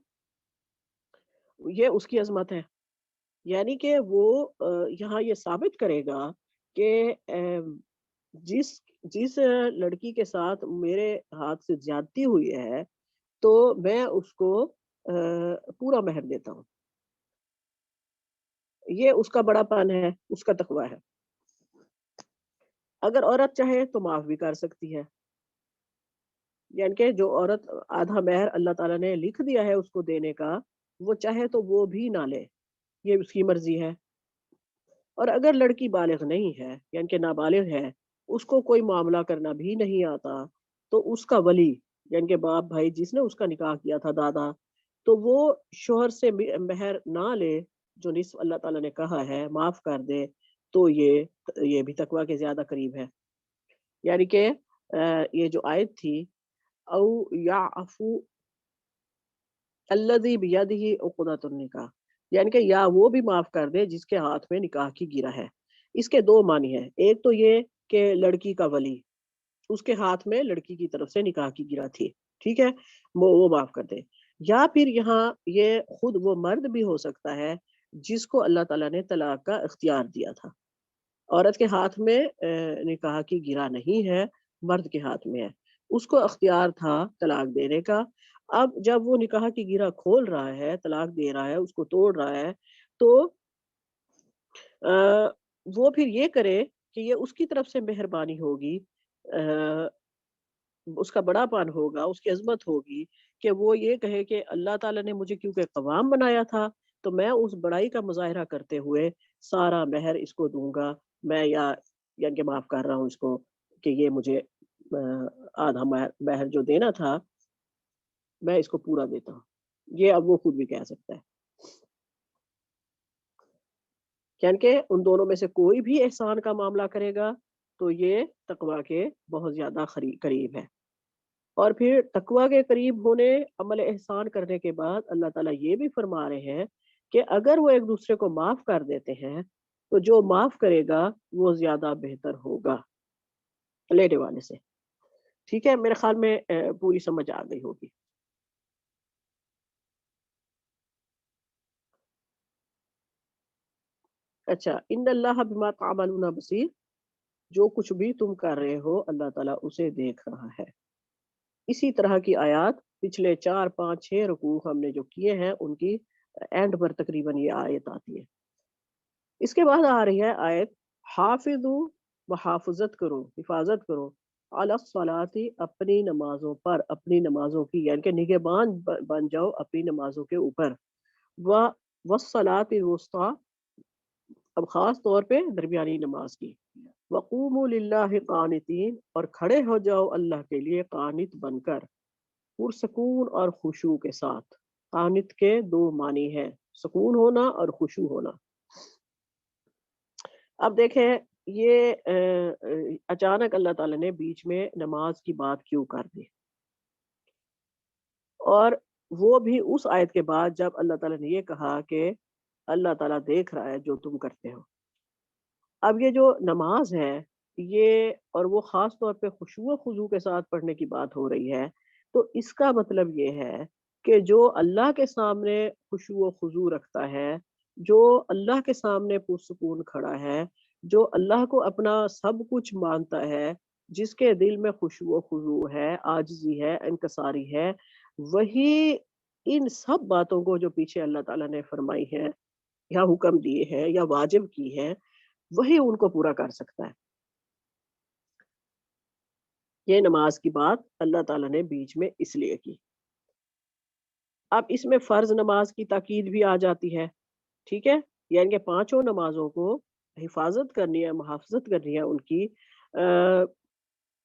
یہ اس کی عظمت ہے، یعنی کہ وہ یہاں یہ ثابت کرے گا کہ جس جس لڑکی کے ساتھ میرے ہاتھ سے زیادتی ہوئی ہے تو میں اس کو پورا مہر دیتا ہوں۔ یہ اس کا بڑا پن ہے، اس کا تقوی ہے۔ اگر عورت چاہے تو معاف بھی کر سکتی ہے، یعنی کہ جو عورت آدھا مہر اللہ تعالیٰ نے لکھ دیا ہے اس کو دینے کا، وہ چاہے تو وہ بھی نہ لے، یہ اس کی مرضی ہے۔ اور اگر لڑکی بالغ نہیں ہے یعنی کہ نابالغ ہے، اس کو کوئی معاملہ کرنا بھی نہیں آتا، تو اس کا ولی یعنی کہ باپ بھائی جس نے اس کا نکاح کیا تھا، دادا، تو وہ شوہر سے مہر نہ لے، جو نصف اللہ تعالیٰ نے کہا ہے معاف کر دے، تو یہ بھی تقوی کے زیادہ قریب ہے۔ یعنی کہ یہ جو آیت تھی او یعفو الذی بیدہ عقدۃ النکاح، یعنی کہ یا وہ بھی معاف کر دے جس کے ہاتھ میں نکاح کی گرہ ہے۔ اس کے دو معنی ہیں، ایک تو یہ کہ لڑکی کا ولی، اس کے ہاتھ میں لڑکی کی طرف سے نکاح کی گرہ تھی، ٹھیک ہے، وہ معاف کر دے، یا پھر یہاں یہ خود وہ مرد بھی ہو سکتا ہے جس کو اللہ تعالیٰ نے طلاق کا اختیار دیا تھا۔ عورت کے ہاتھ میں نکاح کی گرہ نہیں ہے، مرد کے ہاتھ میں ہے، اس کو اختیار تھا طلاق دینے کا۔ اب جب وہ نکاح کی گرہ کھول رہا ہے، طلاق دے رہا ہے، اس کو توڑ رہا ہے، تو وہ پھر یہ کرے کہ یہ اس کی طرف سے مہربانی ہوگی، اس کا بڑا پن ہوگا، اس کی عظمت ہوگی کہ وہ یہ کہے کہ اللہ تعالیٰ نے مجھے کیونکہ قوام بنایا تھا تو میں اس بڑائی کا مظاہرہ کرتے ہوئے سارا مہر اس کو دوں گا، میں یعنی کہ معاف کر رہا ہوں اس کو کہ یہ مجھے آدھا مہر جو دینا تھا میں اس کو پورا دیتا ہوں۔ یہ اب وہ خود بھی کہہ سکتا ہے، یعنی کہ ان دونوں میں سے کوئی بھی احسان کا معاملہ کرے گا تو یہ تقوی کے بہت زیادہ قریب ہے۔ اور پھر تقوی کے قریب ہونے، عمل احسان کرنے کے بعد اللہ تعالیٰ یہ بھی فرما رہے ہیں کہ اگر وہ ایک دوسرے کو معاف کر دیتے ہیں تو جو معاف کرے گا وہ زیادہ بہتر ہوگا لینے والے سے۔ ٹھیک ہے، میرے خیال میں پوری سمجھ آ گئی ہوگی۔ اچھا، ان اللہ بما تعملون بصیر، جو کچھ بھی تم کر رہے ہو اللہ تعالیٰ اسے دیکھ رہا ہے۔ اسی طرح کی آیات پچھلے 4 5 6 رکوع ہم نے جو کیے ہیں ان کی اینڈ پر تقریباً یہ آیت آتی ہے۔ اس کے بعد آ رہی ہے آیت حافظو، محافظت کرو، حفاظت کرو، علی الصلاۃ، اپنی نمازوں پر، اپنی نمازوں کی، یعنی کہ نگہبان بن جاؤ اپنی نمازوں کے اوپر، والصلاۃ الوسطیٰ، اب خاص طور پہ درمیانی نماز کی، وقوموا للہ قانتین، اور کھڑے ہو جاؤ اللہ کے لیے قانت بن کر، پرسکون اور خشوع کے ساتھ۔ قانت کے دو معنی ہیں، سکون ہونا اور خشوع ہونا۔ اب دیکھیں یہ اچانک اللہ تعالیٰ نے بیچ میں نماز کی بات کیوں کر دی، اور وہ بھی اس آیت کے بعد جب اللہ تعالیٰ نے یہ کہا کہ اللہ تعالیٰ دیکھ رہا ہے جو تم کرتے ہو۔ اب یہ جو نماز ہے یہ، اور وہ خاص طور پہ خشوع و خضوع کے ساتھ پڑھنے کی بات ہو رہی ہے، تو اس کا مطلب یہ ہے کہ جو اللہ کے سامنے خشوع و خضوع رکھتا ہے، جو اللہ کے سامنے پرسکون کھڑا ہے، جو اللہ کو اپنا سب کچھ مانتا ہے، جس کے دل میں خشوع و خضوع ہے، عاجزی ہے، انکساری ہے، وہی ان سب باتوں کو جو پیچھے اللہ تعالیٰ نے فرمائی ہے یا حکم دیے ہیں یا واجب کی ہے، وہی ان کو پورا کر سکتا ہے۔ یہ نماز کی بات اللہ تعالیٰ نے بیچ میں اس لیے کی۔ اب اس میں فرض نماز کی تاکید بھی آ جاتی ہے، ٹھیک ہے، یعنی کہ پانچوں نمازوں کو حفاظت کرنی ہے، محافظت کرنی ہے ان کی،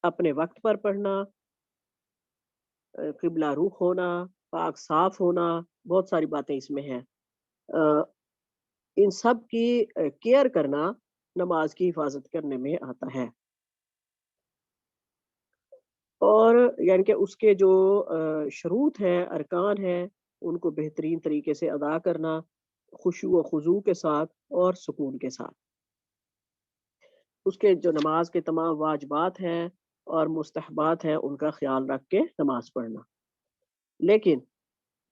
اپنے وقت پر پڑھنا، قبلہ رخ ہونا، پاک صاف ہونا، بہت ساری باتیں اس میں ہیں۔ ان سب کی کیئر کرنا نماز کی حفاظت کرنے میں آتا ہے، اور یعنی کہ اس کے جو شروط ہیں، ارکان ہیں، ان کو بہترین طریقے سے ادا کرنا، خشوع و خضوع کے ساتھ اور سکون کے ساتھ۔ اس کے جو نماز کے تمام واجبات ہیں اور مستحبات ہیں ان کا خیال رکھ کے نماز پڑھنا۔ لیکن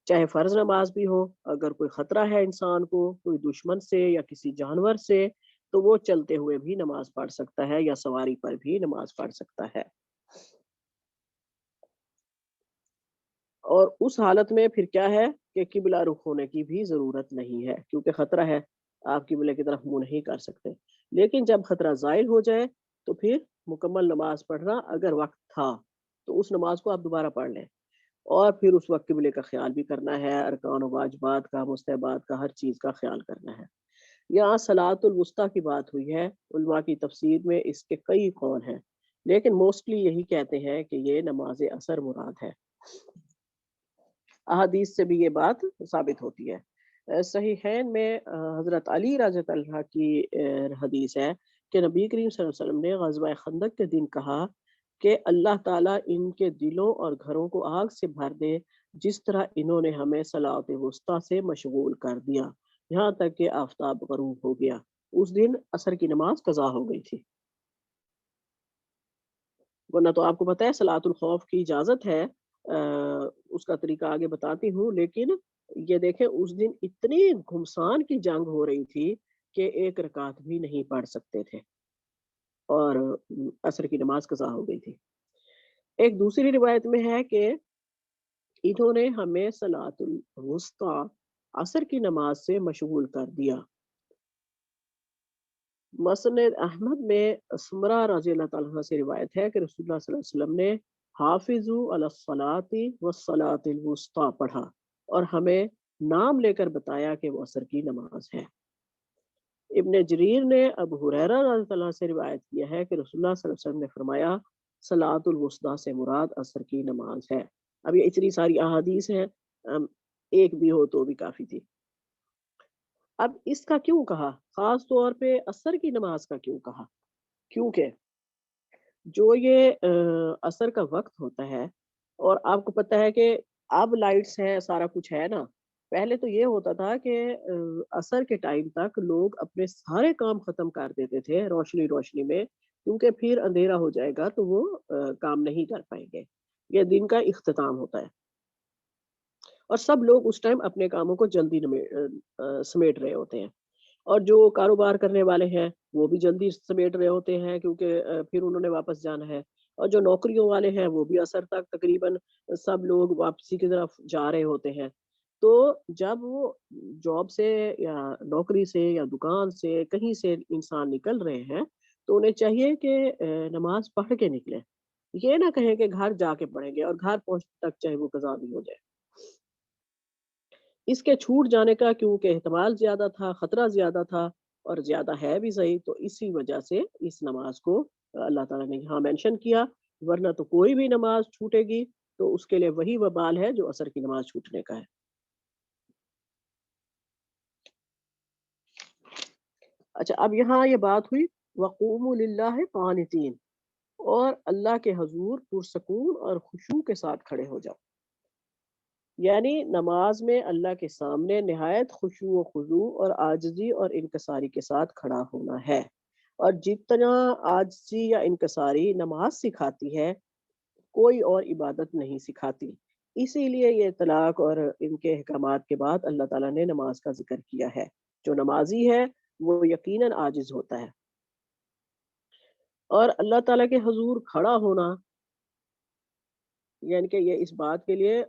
چاہے فرض نماز بھی ہو، اگر کوئی خطرہ ہے انسان کو کوئی دشمن سے یا کسی جانور سے، تو وہ چلتے ہوئے بھی نماز پڑھ سکتا ہے یا سواری پر بھی نماز پڑھ سکتا ہے۔ اور اس حالت میں پھر کیا ہے کہ قبلہ رخ ہونے کی بھی ضرورت نہیں ہے، کیونکہ خطرہ ہے، آپ قبلے کی طرف منہ نہیں کر سکتے۔ لیکن جب خطرہ زائل ہو جائے تو پھر مکمل نماز پڑھنا، اگر وقت تھا تو اس نماز کو آپ دوبارہ پڑھ لیں، اور پھر اس وقت قبلے کا خیال بھی کرنا ہے، ارکان و واجبات کا، مستحبات کا، ہر چیز کا خیال کرنا ہے۔ یہاں صلاۃ الوسطیٰ کی بات ہوئی ہے، علماء کی تفسیر میں اس کے کئی قول ہیں، لیکن موسٹلی یہی کہتے ہیں کہ یہ نماز عصر مراد ہے۔ احادیث سے بھی یہ بات ثابت ہوتی ہے۔ صحیحین میں حضرت علی رضی اللہ عنہ کی حدیث ہے کہ نبی کریم صلی اللہ علیہ وسلم نے غزوہ خندق کے دن کہا کہ اللہ تعالیٰ ان کے دلوں اور گھروں کو آگ سے بھر دے جس طرح انہوں نے ہمیں صلاۃ وسطیٰ سے مشغول کر دیا، یہاں تک کہ آفتاب غروب ہو گیا۔ اس دن عصر کی نماز قضا ہو گئی تھی، ورنہ تو آپ کو پتہ ہے صلاۃ الخوف کی اجازت ہے، اس کا طریقہ آگے بتاتی ہوں، لیکن یہ دیکھیں اس دن اتنی گھمسان کی جنگ ہو رہی تھی کہ ایک رکعت بھی نہیں پڑھ سکتے تھے، اور عصر کی نماز قضا ہو گئی تھی۔ ایک دوسری روایت میں ہے کہ انہوں نے ہمیں صلاۃ الوسطیٰ عصر کی نماز سے مشغول کر دیا۔ مسند احمد میں اسمرا رضی اللہ تعالیٰ عنہ سے روایت ہے کہ رسول اللہ صلی اللہ علیہ وسلم نے حافظوا علی الصلاۃ والصلاۃ الوسطیٰ پڑھا، اور ہمیں نام لے کر بتایا کہ وہ عصر کی نماز ہے۔ ابن جریر نے ابو ہریرہ رضی اللہ عنہ سے روایت کیا ہے کہ رسول اللہ صلی اللہ علیہ وسلم نے فرمایا صلاۃ الوسطیٰ سے مراد عصر کی نماز ہے۔ اب یہ اتنی ساری احادیث ہیں، ایک بھی ہو تو بھی کافی تھی۔ اب اس کا کیوں کہا، خاص طور پہ عصر کی نماز کا کیوں کہا؟ کیونکہ جو یہ عصر کا وقت ہوتا ہے، اور آپ کو پتہ ہے کہ اب لائٹس ہیں، سارا کچھ ہے نا، پہلے تو یہ ہوتا تھا کہ عصر کے ٹائم تک لوگ اپنے سارے کام ختم کر دیتے تھے روشنی روشنی میں، کیونکہ پھر اندھیرا ہو جائے گا تو وہ کام نہیں کر پائیں گے۔ یہ دن کا اختتام ہوتا ہے، اور سب لوگ اس ٹائم اپنے کاموں کو جلدی سمیٹ رہے ہوتے ہیں، اور جو کاروبار کرنے والے ہیں وہ بھی جلدی سمیٹ رہے ہوتے ہیں کیونکہ پھر انہوں نے واپس جانا ہے، اور جو نوکریوں والے ہیں وہ بھی عصر تک تقریباً سب لوگ واپسی کی طرف جا رہے ہوتے ہیں۔ تو جب وہ جاب سے یا نوکری سے یا دکان سے کہیں سے انسان نکل رہے ہیں تو انہیں چاہیے کہ نماز پڑھ کے نکلیں، یہ نہ کہیں کہ گھر جا کے پڑھیں گے اور گھر پہنچنے تک چاہے وہ قضا بھی ہو جائے۔ اس کے چھوٹ جانے کا کیونکہ احتمال زیادہ تھا، خطرہ زیادہ تھا، اور زیادہ ہے بھی صحیح، تو اسی وجہ سے اس نماز کو اللہ تعالیٰ نے یہاں مینشن کیا، ورنہ تو کوئی بھی نماز چھوٹے گی تو اس کے لیے وہی وبال ہے جو عصر کی نماز چھوٹنے کا ہے۔ اچھا، اب یہاں یہ بات ہوئی وقوموا للہ قانتین، اور اللہ کے حضور پرسکون اور خشوع کے ساتھ کھڑے ہو جاؤ. یعنی نماز میں اللہ کے سامنے نہایت خشوع و خضوع اور عاجزی اور انکساری کے ساتھ کھڑا ہونا ہے. اور جتنا عاجزی یا انکساری نماز سکھاتی ہے کوئی اور عبادت نہیں سکھاتی. اسی لیے یہ طلاق اور ان کے احکامات کے بعد اللہ تعالیٰ نے نماز کا ذکر کیا ہے. جو نمازی ہے وہ یقیناً عاجز ہوتا ہے. اور اللہ تعالیٰ کے حضور کھڑا ہونا یعنی کہ یہ اس بات کے لیے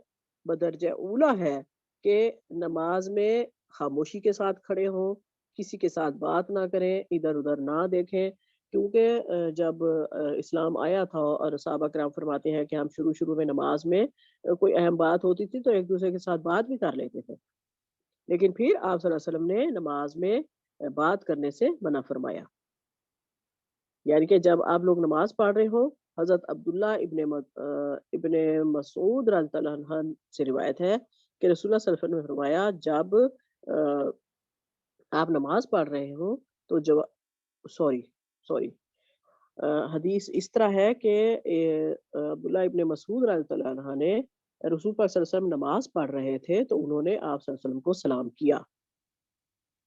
بدرجہ اولا ہے کہ نماز میں خاموشی کے ساتھ کھڑے ہوں، کسی کے ساتھ بات نہ کریں، ادھر ادھر نہ دیکھیں. کیونکہ جب اسلام آیا تھا اور صحابہ کرام فرماتے ہیں کہ ہم شروع میں نماز میں کوئی اہم بات ہوتی تھی تو ایک دوسرے کے ساتھ بات بھی کر لیتے تھے، لیکن پھر آپ صلی اللہ علیہ وسلم نے نماز میں بات کرنے سے منع فرمایا. یعنی کہ جب آپ لوگ نماز پڑھ رہے ہو، حضرت عبداللہ ابن مسعود رضی اللہ عنہ سے روایت ہے کہ رسول اللہ صلی اللہ علیہ وسلم نے فرمایا جب آپ نماز پڑھ رہے ہو تو سوری حدیث اس طرح ہے کہ عبداللہ ابن مسعود رضی اللہ عنہ نے رسول پاک صلی اللہ علیہ وسلم نماز پڑھ رہے تھے تو انہوں نے آپ صلی اللہ علیہ وسلم کو سلام کیا،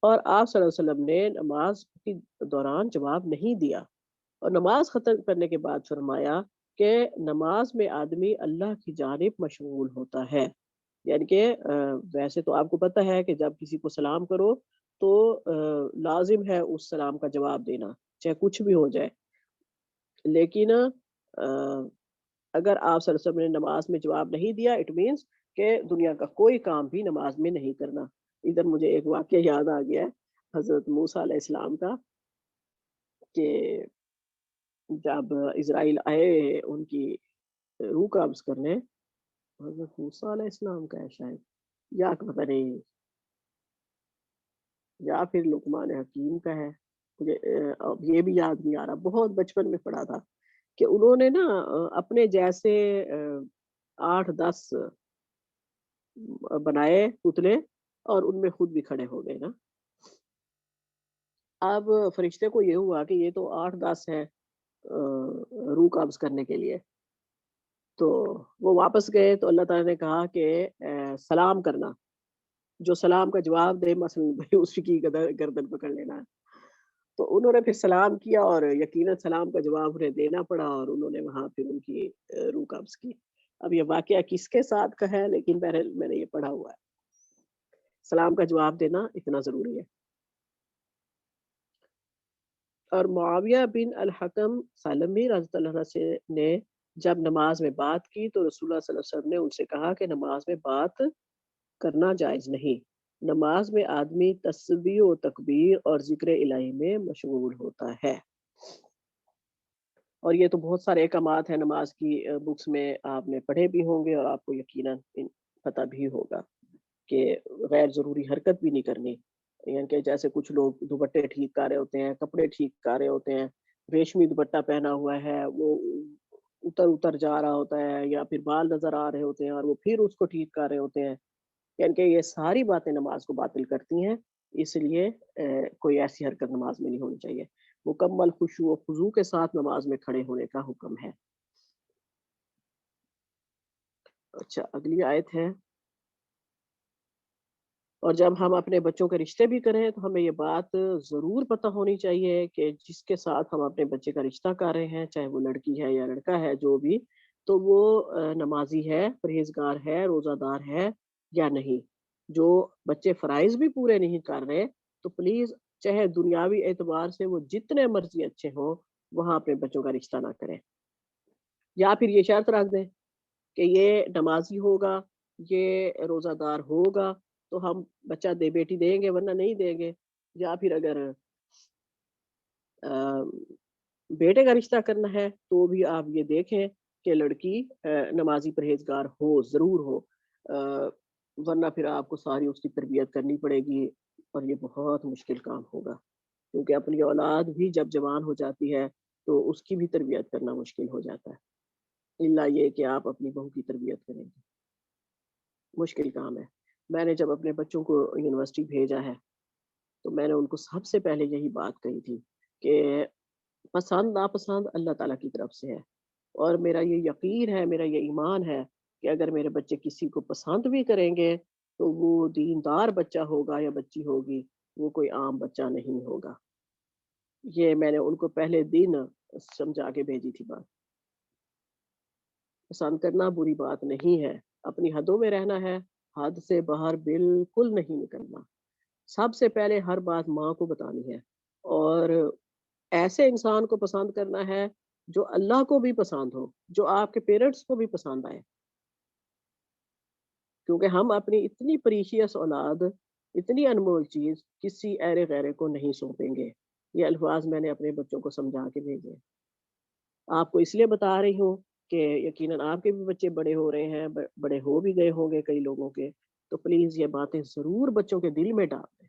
اور آپ صلی اللہ علیہ وسلم نے نماز کے دوران جواب نہیں دیا، اور نماز ختم کرنے کے بعد فرمایا کہ نماز میں آدمی اللہ کی جانب مشغول ہوتا ہے. یعنی کہ ویسے تو آپ کو پتہ ہے کہ جب کسی کو سلام کرو تو لازم ہے اس سلام کا جواب دینا چاہے کچھ بھی ہو جائے، لیکن اگر آپ صلی اللہ علیہ وسلم نے نماز میں جواب نہیں دیا اٹ مینس کہ دنیا کا کوئی کام بھی نماز میں نہیں کرنا. ادھر مجھے ایک واقعہ یاد آ گیا ہے حضرت موسیٰ علیہ السلام کا، کہ جب اسرائیل آئے ان کی روح قبض کرنے، حضرت موسیٰ علیہ السلام کا ہے شاید یا پتہ نہیں، یا پھر لقمان حکیم کا ہے، مجھے اب یہ بھی یاد نہیں آ رہا، بہت بچپن میں پڑھا تھا کہ انہوں نے نا اپنے جیسے 8-10 بنائے پتلے اور ان میں خود بھی کھڑے ہو گئے نا. اب فرشتے کو یہ ہوا کہ یہ تو 8-10 ہیں روح قبض کرنے کے لیے، تو وہ واپس گئے تو اللہ تعالیٰ نے کہا کہ سلام کرنا، جو سلام کا جواب دے مثلا اس کی گردن پکڑ لینا. تو انہوں نے پھر سلام کیا اور یقیناً سلام کا جواب انہیں دینا پڑا اور انہوں نے وہاں پھر ان کی روح قبض کی. اب یہ واقعہ کس کے ساتھ کا ہے لیکن بہرحال میں نے یہ پڑھا ہوا ہے. سلام کا جواب دینا اتنا ضروری ہے. اور معاویہ بن الحکم سالمی رضی اللہ عنہ سے نے جب نماز میں بات کی تو رسول اللہ صلی اللہ علیہ وسلم نے ان سے کہا کہ نماز میں بات کرنا جائز نہیں. نماز میں آدمی تسبیح و تکبیر اور ذکر الہی میں مشغول ہوتا ہے. اور یہ تو بہت سارے احکامات ہیں نماز کی بکس میں آپ نے پڑھے بھی ہوں گے اور آپ کو یقیناً پتہ بھی ہوگا کہ غیر ضروری حرکت بھی نہیں کرنی. یعنی کہ جیسے کچھ لوگ دوپٹے ٹھیک کر رہے ہوتے ہیں، کپڑے ٹھیک کر رہے ہوتے ہیں، ریشمی دوپٹہ پہنا ہوا ہے وہ اتر جا رہا ہوتا ہے، یا پھر بال نظر آ رہے ہوتے ہیں اور وہ پھر اس کو ٹھیک کر رہے ہوتے ہیں. یعنی کہ یہ ساری باتیں نماز کو باطل کرتی ہیں، اس لیے کوئی ایسی حرکت نماز میں نہیں ہونی چاہیے. مکمل خشوع و خضوع کے ساتھ نماز میں کھڑے ہونے کا حکم ہے. اچھا اگلی آیت ہے، اور جب ہم اپنے بچوں کے رشتے بھی کریں تو ہمیں یہ بات ضرور پتہ ہونی چاہیے کہ جس کے ساتھ ہم اپنے بچے کا رشتہ کر رہے ہیں، چاہے وہ لڑکی ہے یا لڑکا ہے جو بھی، تو وہ نمازی ہے، پرہیزگار ہے، روزہ دار ہے یا نہیں. جو بچے فرائض بھی پورے نہیں کر رہے تو پلیز چاہے دنیاوی اعتبار سے وہ جتنے مرضی اچھے ہوں وہاں اپنے بچوں کا رشتہ نہ کریں، یا پھر یہ شرط رکھ دیں کہ یہ نمازی ہوگا، یہ روزہ دار ہوگا تو ہم بچہ بیٹی دیں گے ورنہ نہیں دیں گے. یا پھر اگر بیٹے کا رشتہ کرنا ہے تو بھی آپ یہ دیکھیں کہ لڑکی نمازی پرہیزگار ہو، ضرور ہو، ورنہ پھر آپ کو ساری اس کی تربیت کرنی پڑے گی اور یہ بہت مشکل کام ہوگا، کیونکہ اپنی اولاد بھی جب جوان ہو جاتی ہے تو اس کی بھی تربیت کرنا مشکل ہو جاتا ہے، الا یہ کہ آپ اپنی بہو کی تربیت کریں گے. مشکل کام ہے. میں نے جب اپنے بچوں کو یونیورسٹی بھیجا ہے تو میں نے ان کو سب سے پہلے یہی بات کہی تھی کہ پسند ناپسند اللہ تعالیٰ کی طرف سے ہے، اور میرا یہ یقین ہے، میرا یہ ایمان ہے کہ اگر میرے بچے کسی کو پسند بھی کریں گے تو وہ دیندار بچہ ہوگا یا بچی ہوگی، وہ کوئی عام بچہ نہیں ہوگا۔ یہ میں نے ان کو پہلے دن سمجھا کے بھیجی تھی بات۔ پسند کرنا بری بات نہیں ہے، اپنی حدوں میں رہنا ہے، حد سے باہر بالکل نہیں نکلنا۔ سب سے پہلے ہر بات ماں کو بتانی ہے، اور ایسے انسان کو پسند کرنا ہے جو اللہ کو بھی پسند ہو، جو آپ کے پیرنٹس کو بھی پسند آئے، کیونکہ ہم اپنی اتنی پریشیس اولاد، اتنی انمول چیز کسی ایرے غیرے کو نہیں سونپیں گے۔ یہ الفاظ میں نے اپنے بچوں کو سمجھا کے بھیجے۔ آپ کو اس لیے بتا رہی ہوں کہ یقیناً آپ کے بھی بچے بڑے ہو رہے ہیں، بڑے ہو بھی گئے ہوں گے کئی لوگوں کے، تو پلیز یہ باتیں ضرور بچوں کے دل میں ڈال دیں۔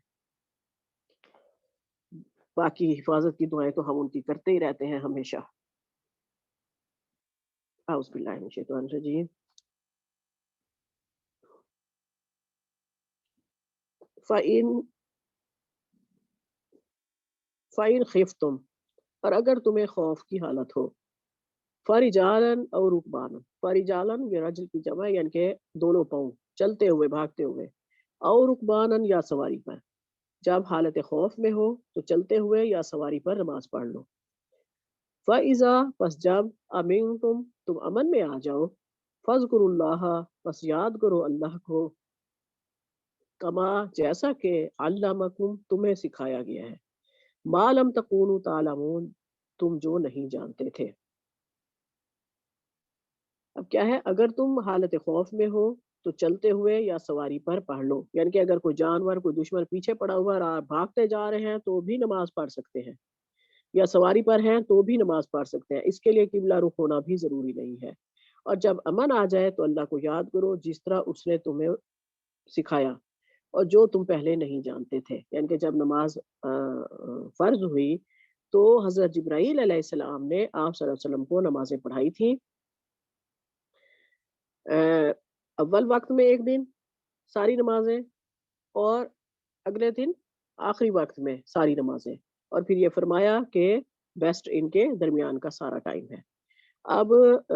باقی حفاظت کی دعائیں تو ہم ان کی کرتے ہی رہتے ہیں ہمیشہ۔ اعوذ باللہ من الشیطان الرجیم۔ فَإِنْ خِفْتُمْ، اور اگر تمہیں خوف کی حالت ہو، فَرِجَالًا أَوْ رُكْبَانًا، فَرِجَالًا یہ رجل کی جمع ہے، یعنی کہ دونوں پاؤں، چلتے ہوئے بھاگتے ہوئے، اور رُكْبَانًا یا سواری پر۔ جب حالت خوف میں ہو تو چلتے ہوئے یا سواری پر نماز پڑھ لو۔ فَإِذَا، پس جب أَمِنْتُمْ، تم امن میں آ جاؤ، فَاذْكُرُوا اللَّهَ، پس یاد کرو اللہ کو، کما جیسا کہ علمکم تمہیں سکھایا گیا ہے، ما لم تکونوا تعلمون تم جو نہیں جانتے تھے۔ اب کیا ہے، اگر تم حالت خوف میں ہو تو چلتے ہوئے یا سواری پر پڑھ لو، یعنی کہ اگر کوئی جانور، کوئی دشمن پیچھے پڑا ہوا اور آپ بھاگتے جا رہے ہیں تو بھی نماز پڑھ سکتے ہیں، یا سواری پر ہیں تو بھی نماز پڑھ سکتے ہیں۔ اس کے لیے قبلہ رخ ہونا بھی ضروری نہیں ہے۔ اور جب امن آ جائے تو اللہ کو یاد کرو جس طرح اس نے تمہیں سکھایا اور جو تم پہلے نہیں جانتے تھے۔ یعنی کہ جب نماز فرض ہوئی تو حضرت جبرائیل علیہ السلام نے آپ صلی اللہ علیہ وسلم کو نمازیں پڑھائی تھیں، اول وقت میں ایک دن ساری نمازیں، اور اگلے دن آخری وقت میں ساری نمازیں، اور پھر یہ فرمایا کہ بیسٹ ان کے درمیان کا سارا ٹائم ہے۔ اب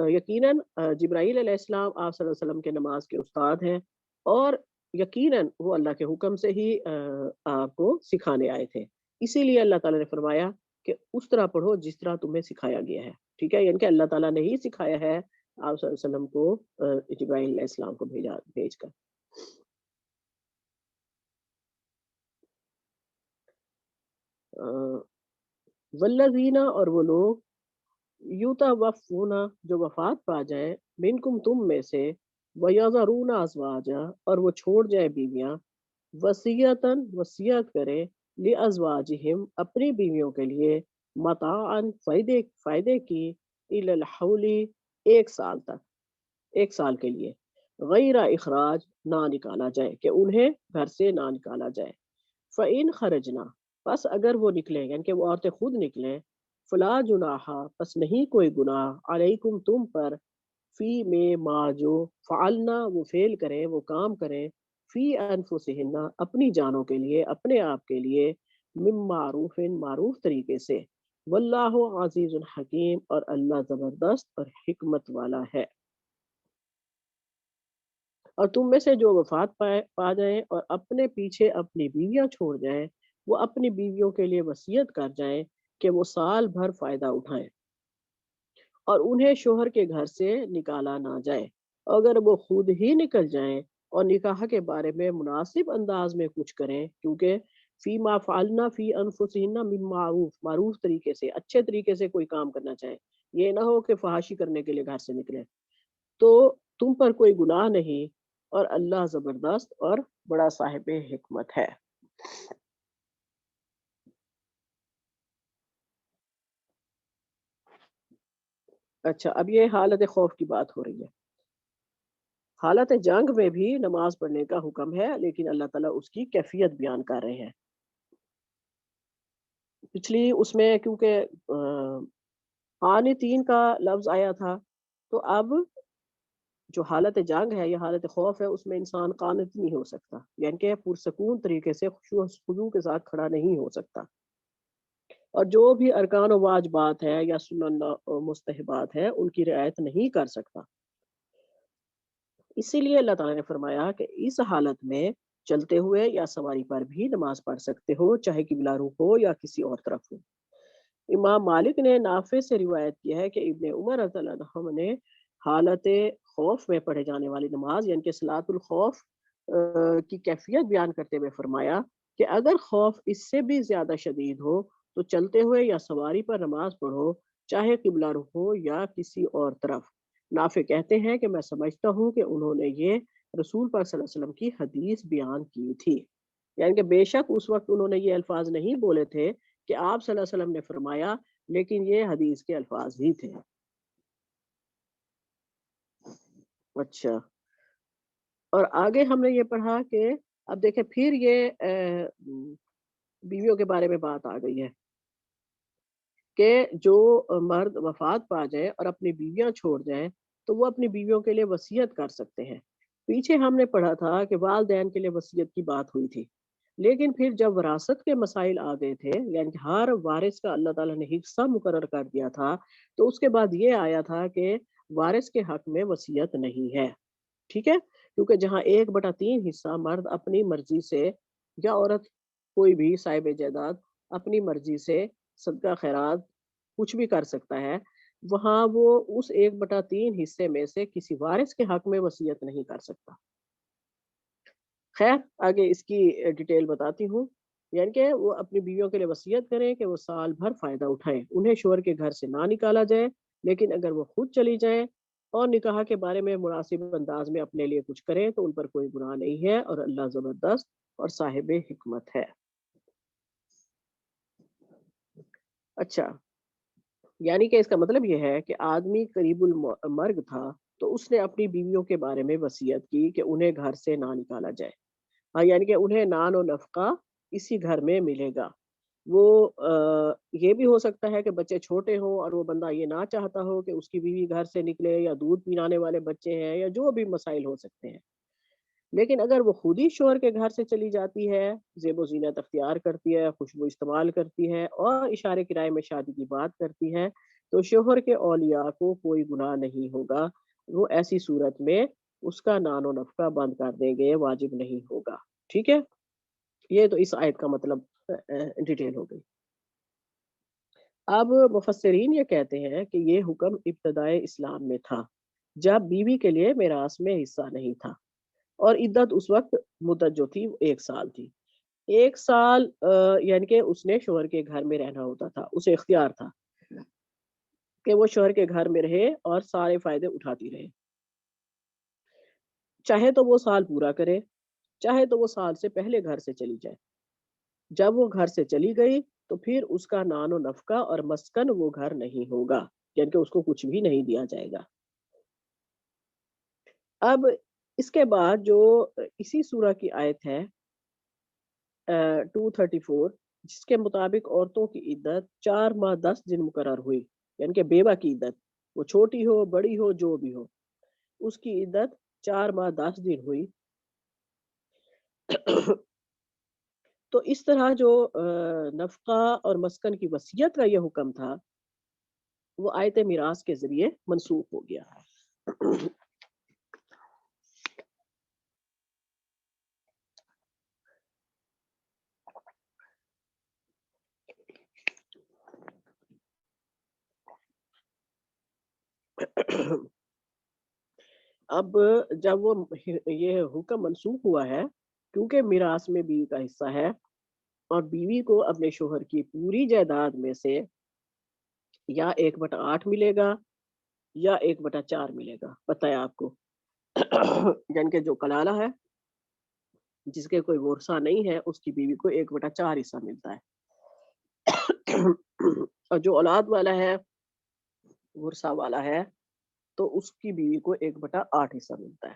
یقیناً جبرائیل علیہ السلام آپ صلی اللہ علیہ وسلم کے نماز کے استاد ہیں، اور یقیناً وہ اللہ کے حکم سے ہی آپ کو سکھانے آئے تھے۔ اسی لیے اللہ تعالیٰ نے فرمایا کہ اس طرح پڑھو جس طرح تمہیں سکھایا گیا ہے، ٹھیک ہے؟ یعنی کہ اللہ تعالیٰ نے ہی سکھایا ہے آپ صلی اللہ علیہ وسلم کو، جبرائیل علیہ السلام کو بھیج کر۔ والذین، اور وہ لوگ، یتوفون جو وفات پا جائیں، منکم تم میں سے، ویذرون ازواجا اور وہ چھوڑ جائے بیویاں، وصیتاً وصیت کرے، لازواجہم اپنی بیویوں کے لیے، متاعاً فائدے کی، الی الحول ایک سال تک، ایک سال کے لیے، غیر اخراج نہ نکالا جائے، کہ انہیں گھر سے نہ نکالا جائے۔ فَإِنْ خَرَجْنَا، پس اگر وہ نکلیں، یعنی کہ وہ عورتیں خود نکلیں، فلا جناح، پس نہیں کوئی گناہ، علیکم تم پر، فی میں ما جو، فعلنا وہ فعل کریں، وہ کام کریں، فی انفسہن اپنی جانوں کے لیے، اپنے آپ کے لیے، من معروف معروف طریقے سے، واللہ عزیز حکیم، اور اللہ زبردست اور حکمت والا ہے۔ اور تم میں سے جو وفات پا جائیں اور اپنے پیچھے اپنی بیویاں چھوڑ جائیں، وہ اپنی بیویوں کے لیے وصیت کر جائیں کہ وہ سال بھر فائدہ اٹھائیں، اور انہیں شوہر کے گھر سے نکالا نہ جائے۔ اگر وہ خود ہی نکل جائیں اور نکاح کے بارے میں مناسب انداز میں کچھ کریں، کیونکہ فی ما فعلنا فی انفسہن من معروف، معروف طریقے سے، اچھے طریقے سے کوئی کام کرنا چاہیں، یہ نہ ہو کہ فحاشی کرنے کے لیے گھر سے نکلیں، تو تم پر کوئی گناہ نہیں، اور اللہ زبردست اور بڑا صاحب حکمت ہے۔ اچھا، اب یہ حالت خوف کی بات ہو رہی ہے۔ حالت جنگ میں بھی نماز پڑھنے کا حکم ہے، لیکن اللہ تعالیٰ اس کی کیفیت بیان کر رہے ہیں۔ پچھلی اس میں کیونکہ قانتین کا لفظ آیا تھا، تو اب جو حالت جنگ ہے یا حالت خوف ہے، اس میں انسان قانت نہیں ہو سکتا، یعنی کہ پرسکون طریقے سے خشوع و خضوع کے ساتھ کھڑا نہیں ہو سکتا۔ اور جو بھی ارکان و واجبات ہے یا سنن و مستحبات ہے ان کی رعایت نہیں کر سکتا۔ اسی لیے اللہ تعالیٰ نے فرمایا کہ اس حالت میں چلتے ہوئے یا سواری پر بھی نماز پڑھ سکتے ہو، چاہے قبلہ رخ ہو یا کسی اور طرف ہو۔ امام مالک نے نافع سے روایت کیا ہے کہ ابن عمر رضی اللہ عنہ نے حالت خوف میں پڑھے جانے والی نماز یعنی کہ صلاۃ الخوف کی کیفیت بیان کرتے ہوئے فرمایا کہ اگر خوف اس سے بھی زیادہ شدید ہو تو چلتے ہوئے یا سواری پر نماز پڑھو، چاہے قبلہ رخ ہو یا کسی اور طرف۔ نافع کہتے ہیں کہ میں سمجھتا ہوں کہ انہوں نے یہ رسول پاک صلی اللہ علیہ وسلم کی حدیث بیان کی تھی، یعنی کہ بے شک اس وقت انہوں نے یہ الفاظ نہیں بولے تھے کہ آپ صلی اللہ علیہ وسلم نے فرمایا، لیکن یہ حدیث کے الفاظ ہی تھے۔ اچھا، اور آگے ہم نے یہ پڑھا کہ اب دیکھیں پھر یہ بیویوں کے بارے میں بات آ گئی ہے کہ جو مرد وفات پا جائے اور اپنی بیویاں چھوڑ جائیں تو وہ اپنی بیویوں کے لیے وصیت کر سکتے ہیں۔ پیچھے ہم نے پڑھا تھا کہ والدین کے لیے وصیت کی بات ہوئی تھی، لیکن پھر جب وراثت کے مسائل آ گئے تھے، یعنی کہ ہر وارث کا اللہ تعالیٰ نے حصہ مقرر کر دیا تھا، تو اس کے بعد یہ آیا تھا کہ وارث کے حق میں وصیت نہیں ہے، ٹھیک ہے، کیونکہ جہاں 1/3 حصہ مرد اپنی مرضی سے یا عورت کوئی بھی صاحب جائیداد اپنی مرضی سے صدقہ خیرات کچھ بھی کر سکتا ہے، وہاں وہ اس 1/3 حصے میں سے کسی وارث کے حق میں وصیت نہیں کر سکتا۔ خیر آگے اس کی ڈیٹیل بتاتی ہوں، یعنی کہ وہ اپنی بیویوں کے لیے وصیت کریں کہ وہ سال بھر فائدہ اٹھائیں، انہیں شوہر کے گھر سے نہ نکالا جائے، لیکن اگر وہ خود چلی جائیں اور نکاح کے بارے میں مناسب انداز میں اپنے لیے کچھ کریں تو ان پر کوئی گناہ نہیں ہے، اور اللہ زبردست اور صاحب حکمت ہے۔ اچھا، یعنی کہ اس کا مطلب یہ ہے کہ آدمی قریب المرگ تھا تو اس نے اپنی بیویوں کے بارے میں وصیت کی کہ انہیں گھر سے نہ نکالا جائے، ہاں، یعنی کہ انہیں نان و نفقہ اسی گھر میں ملے گا۔ وہ یہ بھی ہو سکتا ہے کہ بچے چھوٹے ہوں اور وہ بندہ یہ نہ چاہتا ہو کہ اس کی بیوی گھر سے نکلے، یا دودھ پلانے والے بچے ہیں، یا جو بھی مسائل ہو سکتے ہیں، لیکن اگر وہ خود ہی شوہر کے گھر سے چلی جاتی ہے، زیب و زینت اختیار کرتی ہے، خوشبو استعمال کرتی ہے اور اشارے کرائے میں شادی کی بات کرتی ہے، تو شوہر کے اولیاء کو کوئی گناہ نہیں ہوگا، وہ ایسی صورت میں اس کا نان و نفقہ بند کر دیں گے، واجب نہیں ہوگا، ٹھیک ہے۔ یہ تو اس آیت کا مطلب ڈیٹیل ہو گئی۔ اب مفسرین یہ کہتے ہیں کہ یہ حکم ابتدائے اسلام میں تھا جب بیوی کے لیے میراث میں حصہ نہیں تھا، اور عدت اس وقت مدت جو تھی وہ 1 سال تھی۔ 1 سال یعنی کہ اس نے شوہر کے گھر میں رہنا ہوتا تھا، اسے اختیار تھا کہ وہ شوہر کے گھر میں رہے اور سارے فائدے اٹھاتی رہے، چاہے تو وہ سال پورا کرے، چاہے تو وہ سال سے پہلے گھر سے چلی جائے۔ جب وہ گھر سے چلی گئی تو پھر اس کا نان و نفقہ اور مسکن وہ گھر نہیں ہوگا، یعنی کہ اس کو کچھ بھی نہیں دیا جائے گا۔ اب اس کے بعد جو اسی سورہ کی آیت ہے 234، جس کے مطابق عورتوں کی عدت 4 ماہ 10 دن مقرر ہوئی، یعنی کہ بیوہ کی عدت، وہ چھوٹی ہو بڑی ہو جو بھی ہو، اس کی عدت 4 ماہ 10 دن ہوئی۔ تو اس طرح جو نفقہ اور مسکن کی وصیت کا یہ حکم تھا وہ آیت میراث کے ذریعے منسوخ ہو گیا۔ اب جب وہ یہ حکم منسوخ ہوا ہے، کیونکہ میراث میں بیوی کا حصہ ہے اور بیوی کو اپنے شوہر کی پوری جائیداد میں سے یا 1/8 ملے گا یا 1/4 ملے گا، پتہ ہے آپ کو، یعنی کہ جو کلالہ ہے جس کے کوئی ورثہ نہیں ہے اس کی بیوی کو 1/4 حصہ ملتا ہے، اور جو اولاد والا ہے، ورثہ والا ہے، تو اس کی بیوی کو 1/8 حصہ ملتا ہے،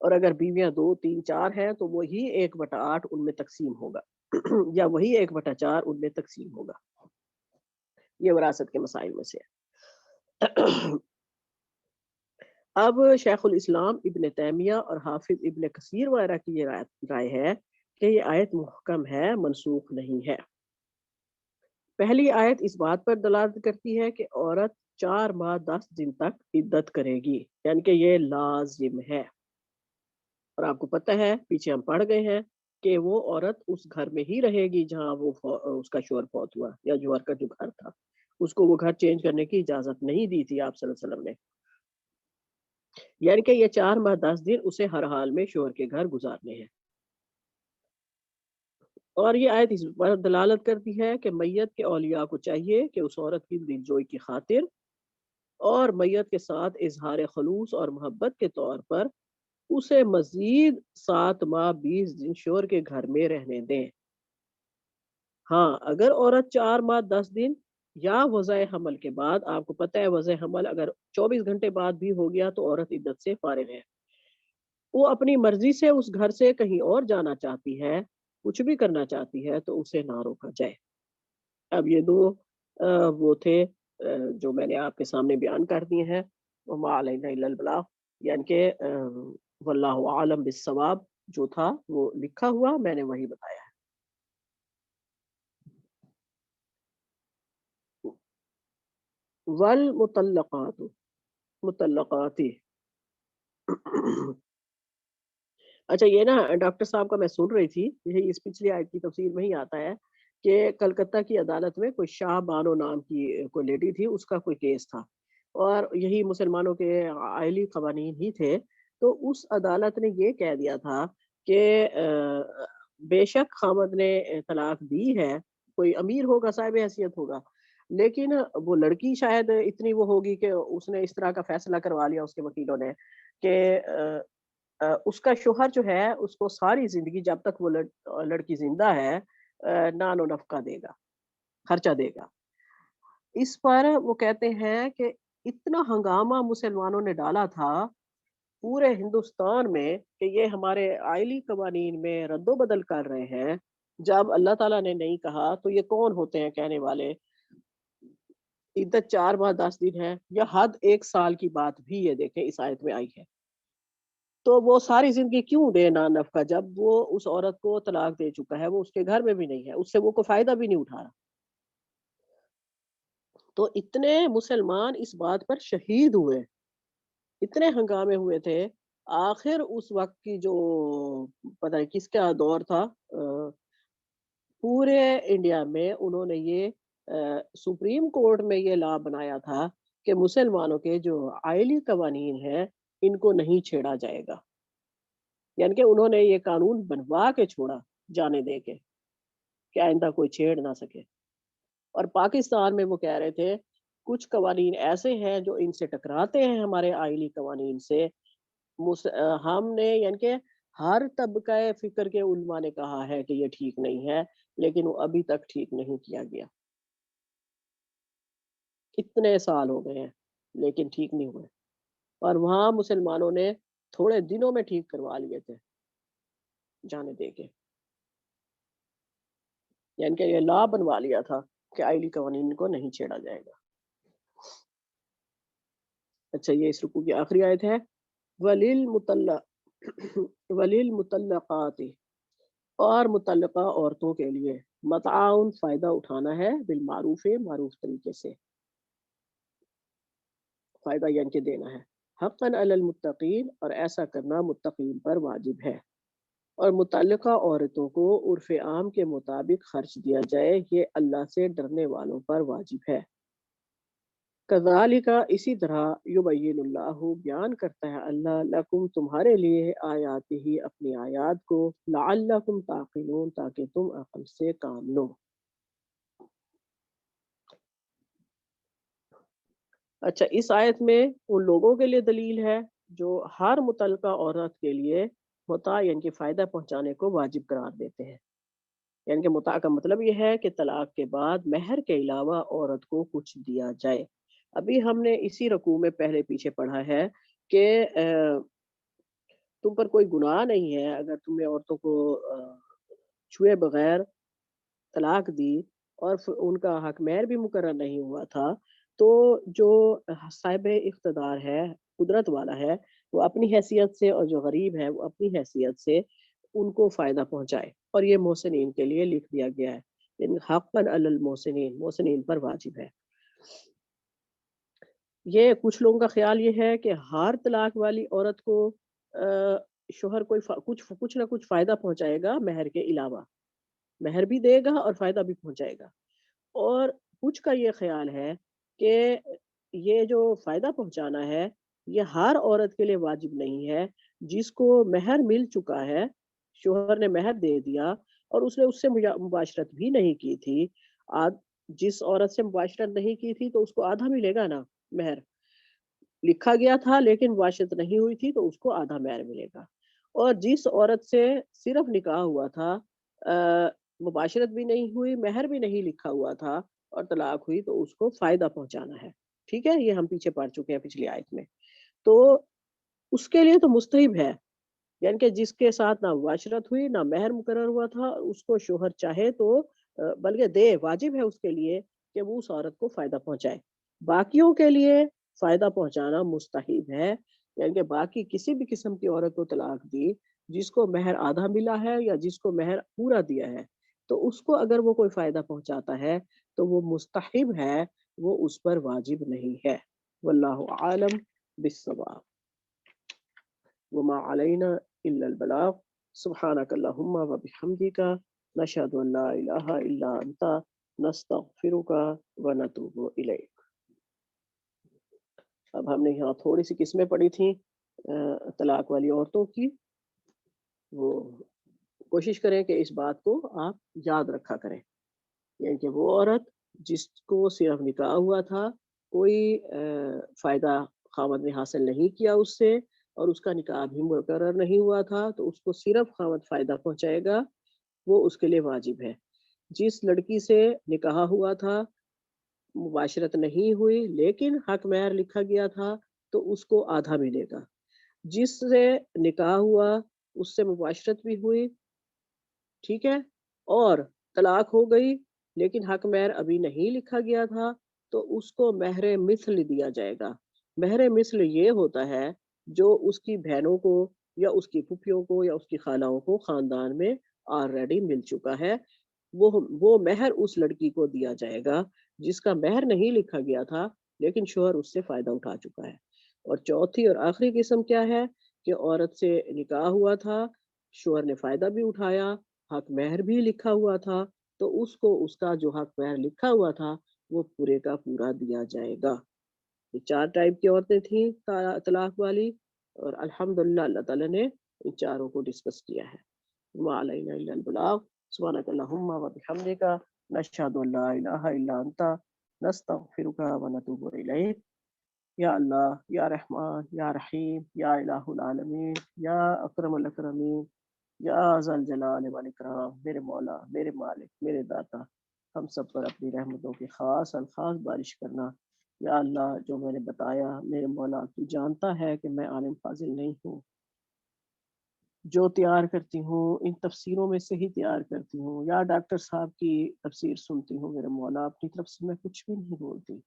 اور اگر بیویاں 2 3 4 ہیں تو وہی 1/8 ان میں تقسیم ہوگا یا وہی 1/4 ان میں تقسیم ہوگا۔ یہ وراثت کے مسائل میں سے ہے۔ اب شیخ الاسلام ابن تیمیہ اور حافظ ابن کثیر وغیرہ کی یہ رائے ہے کہ یہ آیت محکم ہے، منسوخ نہیں ہے۔ پہلی آیت اس بات پر دلالت کرتی ہے کہ عورت 4 ماہ 10 دن تک عدت کرے گی، یعنی کہ یہ لازم ہے۔ اور آپ کو پتہ ہے پیچھے ہم پڑھ گئے ہیں کہ وہ عورت اس گھر میں ہی رہے گی جہاں وہ اس کا شوہر فوت ہوا، یا جوہر کا جو گھر تھا، اس کو وہ گھر چینج کرنے کی اجازت نہیں دی تھی آپ صلی اللہ علیہ وسلم نے، یعنی کہ یہ 4 ماہ 10 دن اسے ہر حال میں شوہر کے گھر گزارنے ہیں۔ اور یہ آیت اس پر دلالت کرتی ہے کہ میت کے اولیاء کو چاہیے کہ اس عورت کی دلجوئی کی خاطر اور میت کے ساتھ اظہار خلوص اور محبت کے طور پر اسے مزید 7 ماہ 20 دن شوہر کے گھر میں رہنے دیں۔ ہاں، اگر عورت 4 ماہ 10 دن یا وضع حمل کے بعد، آپ کو پتہ ہے وضع حمل اگر 24 گھنٹے بعد بھی ہو گیا تو عورت عدت سے فارغ ہے، وہ اپنی مرضی سے اس گھر سے کہیں اور جانا چاہتی ہے، کچھ بھی کرنا چاہتی ہے تو اسے نہ روکا جائے۔ اب یہ دو وہ تھے جو میں نے آپ کے سامنے بیان کر دیے ہیں، وما علینا الا البلاغ، یعنی کہ واللہ عالم بالصواب جو تھا وہ لکھا ہوا میں نے وہی بتایا ہے۔ والمطلقات مطلقاتی اچھا یہ نا ڈاکٹر صاحب کا میں سن رہی تھی، یہی اس پچھلی آیت کی تفسیر میں ہی آتا ہے کہ کلکتہ کی عدالت میں کوئی شاہ بانو نام کی کوئی لیڈی تھی، اس کا کوئی کیس تھا اور یہی مسلمانوں کے آئلی قوانین ہی تھے، تو اس عدالت نے یہ کہہ دیا تھا کہ بے شک خامد نے طلاق دی ہے، کوئی امیر ہوگا، صاحب حیثیت ہوگا، لیکن وہ لڑکی شاید اتنی وہ ہوگی کہ اس نے اس طرح کا فیصلہ کروا لیا اس کے وکیلوں نے کہ اس کا شوہر جو ہے اس کو ساری زندگی جب تک وہ لڑکی زندہ ہے نان و نفقہ دے گا، خرچہ دے گا۔ اس پر وہ کہتے ہیں کہ اتنا ہنگامہ مسلمانوں نے ڈالا تھا پورے ہندوستان میں کہ یہ ہمارے آئلی قوانین میں رد و بدل کر رہے ہیں، جب اللہ تعالیٰ نے نہیں کہا تو یہ کون ہوتے ہیں کہنے والے؟ عدت 4 ماہ 10 دن ہے، یا حد 1 سال کی بات بھی یہ دیکھیں اس آیت میں آئی ہے، تو وہ ساری زندگی کیوں دے نان نفقہ جب وہ اس عورت کو طلاق دے چکا ہے، وہ اس کے گھر میں بھی نہیں ہے، اس سے وہ کوئی فائدہ بھی نہیں اٹھا رہا۔ تو اتنے مسلمان اس بات پر شہید ہوئے، اتنے ہنگامے ہوئے تھے، آخر اس وقت کی جو پتہ نہیں کس کا دور تھا، پورے انڈیا میں انہوں نے یہ سپریم کورٹ میں یہ لا بنایا تھا کہ مسلمانوں کے جو آئلی قوانین ہیں ان کو نہیں چھیڑا جائے گا، یعنی کہ انہوں نے یہ قانون بنوا کے چھوڑا جانے دے کے کہ آئندہ کوئی چھیڑ نہ سکے۔ اور پاکستان میں وہ کہہ رہے تھے کچھ قوانین ایسے ہیں جو ان سے ٹکراتے ہیں ہمارے آئلی قوانین سے، ہم نے یعنی کہ ہر طبقہ فکر کے علماء نے کہا ہے کہ یہ ٹھیک نہیں ہے، لیکن وہ ابھی تک ٹھیک نہیں کیا گیا، اتنے سال ہو گئے ہیں لیکن ٹھیک نہیں ہوئے، اور وہاں مسلمانوں نے تھوڑے دنوں میں ٹھیک کروا لیے تھے جانے دے کے، یعنی کہ یہ لا بنوا لیا تھا کہ آئلی قوانین کو نہیں چھیڑا جائے گا۔ اچھا یہ اس رکوع کی آخری آیت ہے، وَلِلْمُطَلَّقَاتِ اور متعلقہ عورتوں کے لیے متعاون فائدہ اٹھانا ہے بالمعروف، معروف طریقے سے، فائدہ یعنی کہ دینا ہے، حقاً علی المتقین، اور ایسا کرنا متقین پر واجب ہے، اور متعلقہ عورتوں کو عرف عام کے مطابق خرچ دیا جائے، یہ اللہ سے ڈرنے والوں پر واجب ہے۔ کذالک، اسی طرح یبین اللہ، بیان کرتا ہے اللہ، لکم، تمہارے لیے، آیاتہ، اپنی آیات کو، لعلکم تعقلون، تاکہ تم عقل سے کام لو۔ اچھا اس آیت میں ان لوگوں کے لیے دلیل ہے جو ہر متعلقہ عورت کے لیے متاع یعنی کہ فائدہ پہنچانے کو واجب قرار دیتے ہیں، یعنی کہ متاع کا مطلب یہ ہے کہ طلاق کے بعد مہر کے علاوہ عورت کو کچھ دیا جائے۔ ابھی ہم نے اسی رکوع میں پہلے پیچھے پڑھا ہے کہ تم پر کوئی گناہ نہیں ہے اگر تم نے عورتوں کو چھوئے بغیر طلاق دی اور ان کا حق مہر بھی مقرر نہیں ہوا تھا، تو جو صاحب اقتدار ہے، قدرت والا ہے، وہ اپنی حیثیت سے، اور جو غریب ہے وہ اپنی حیثیت سے ان کو فائدہ پہنچائے، اور یہ محسنین کے لیے لکھ دیا گیا ہے۔ ان حقا علی المحسنین، محسنین پر واجب ہے۔ یہ کچھ لوگوں کا خیال یہ ہے کہ ہر طلاق والی عورت کو شوہر کوئی کچھ نہ کچھ فائدہ پہنچائے گا مہر کے علاوہ، مہر بھی دے گا اور فائدہ بھی پہنچائے گا، اور کچھ کا یہ خیال ہے کہ یہ جو فائدہ پہنچانا ہے یہ ہر عورت کے لیے واجب نہیں ہے، جس کو مہر مل چکا ہے، شوہر نے مہر دے دیا اور اس نے اس سے مباشرت بھی نہیں کی تھی، جس عورت سے مباشرت نہیں کی تھی تو اس کو آدھا ملے گا نا مہر، لکھا گیا تھا لیکن مباشرت نہیں ہوئی تھی تو اس کو آدھا مہر ملے گا، اور جس عورت سے صرف نکاح ہوا تھا، مباشرت بھی نہیں ہوئی، مہر بھی نہیں لکھا ہوا تھا اور طلاق ہوئی تو اس کو فائدہ پہنچانا ہے، ٹھیک ہے، یہ ہم پیچھے پڑھ چکے ہیں پچھلی آیت میں، تو اس کے لیے تو مستحب ہے، یعنی کہ جس کے ساتھ نہ مباشرت ہوئی نہ مہر مقرر ہوا تھا، اس کو شوہر چاہے تو بلکہ دے، واجب ہے اس کے لیے کہ وہ اس عورت کو فائدہ پہنچائے، باقیوں کے لیے فائدہ پہنچانا مستحب ہے، یعنی کہ باقی کسی بھی قسم کی عورت کو طلاق دی جس کو مہر آدھا ملا ہے یا جس کو مہر پورا دیا ہے، تو اس کو اگر وہ کوئی فائدہ پہنچاتا ہے تو وہ مستحب ہے، وہ اس پر واجب نہیں ہے، واللہ عالم بالصواب، وما علینا الا البلاغ، سبحانک اللہم وبحمدک، نشہد ان لا الہ الا انت، نستغفرک ونتوب الیک۔ اب ہم نے یہاں تھوڑی سی قسمیں پڑھی تھیں طلاق والی عورتوں کی، وہ کوشش کریں کہ اس بات کو آپ یاد رکھا کریں، یعنی کہ وہ عورت جس کو صرف نکاح ہوا تھا، کوئی فائدہ خاوند نے حاصل نہیں کیا اس سے، اور اس کا نکاح بھی مقرر نہیں ہوا تھا، تو اس کو صرف خاوند فائدہ پہنچائے گا، وہ اس کے لیے واجب ہے۔ جس لڑکی سے نکاح ہوا تھا، مباشرت نہیں ہوئی لیکن حق مہر لکھا گیا تھا تو اس کو آدھا ملے گا، جس سے نکاح ہوا اس سے مباشرت بھی ہوئی، ٹھیک ہے، اور طلاق ہو گئی لیکن حق مہر ابھی نہیں لکھا گیا تھا تو اس کو مہر مثل دیا جائے گا۔ مہر مثل یہ ہوتا ہے جو اس کی بہنوں کو یا اس کی پھوپھیوں کو یا اس کی خالہوں کو خاندان میں آلریڈی مل چکا ہے، وہ مہر اس لڑکی کو دیا جائے گا جس کا مہر نہیں لکھا گیا تھا لیکن شوہر اس سے فائدہ اٹھا چکا ہے۔ اور چوتھی اور آخری قسم کیا ہے کہ عورت سے نکاح ہوا تھا، شوہر نے فائدہ بھی اٹھایا، حق مہر بھی لکھا ہوا تھا، تو اس کو اس کا جو حق مہر لکھا ہوا تھا وہ پورے کا پورا دیا جائے گا۔ یہ 4 ٹائپ کی عورتیں تھیں طلاق والی، اور الحمدللہ اللہ تعالیٰ نے ان چاروں کو ڈسکس کیا ہے۔ وما علینا الا البلاغ، سبحانک اللہم وبحمدک، نشہد ان لا الہ الا انت، نستغفرک ونتوب الیک۔ یا اللہ، یا رحمان، یا رحیم، یا الہ العالمین، یا اکرم الاکرمین، یا ذا الجلال والاکرام، میرے مولا، میرے مالک، میرے داتا، ہم سب پر اپنی رحمتوں کی خاص الخاص بارش کرنا۔ یا اللہ، جو میں نے بتایا میرے مولا تو جانتا ہے کہ میں عالم فاضل نہیں ہوں، جو تیار کرتی ہوں ان تفسیروں میں سے ہی تیار کرتی ہوں، یا ڈاکٹر صاحب کی تفسیر سنتی ہوں، میرے مولا اپنی طرف سے میں کچھ بھی نہیں بولتی،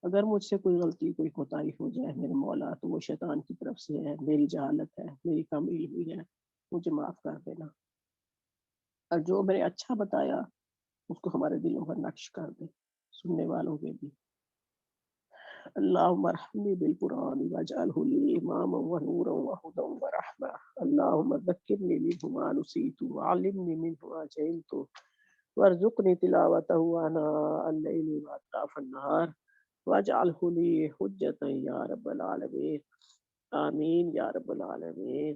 اگر مجھ سے کوئی غلطی کوئی کوتاہی ہو جائے میرے مولا تو وہ شیطان کی طرف سے ہے، میری جہالت ہے، میری کم علمی ہے، مجھے معاف کر دینا، اور جو میں نے اچھا بتایا اس کو ہمارے دلوں پر نقش کر دے، سننے والوں کے بھی۔ اللہم ارحمنی بالقرآن واجعلہ لی اماما ونورا وہدی ورحمہ، اللہم ذکرنی منہ ما نسیت وعلمنی منہ ما جہلت وارزقنی تلاوتہ آناء اللیل واطراف النہار واجعلہ لی حجتا یا رب العالمین، آمین یا رب العالمین۔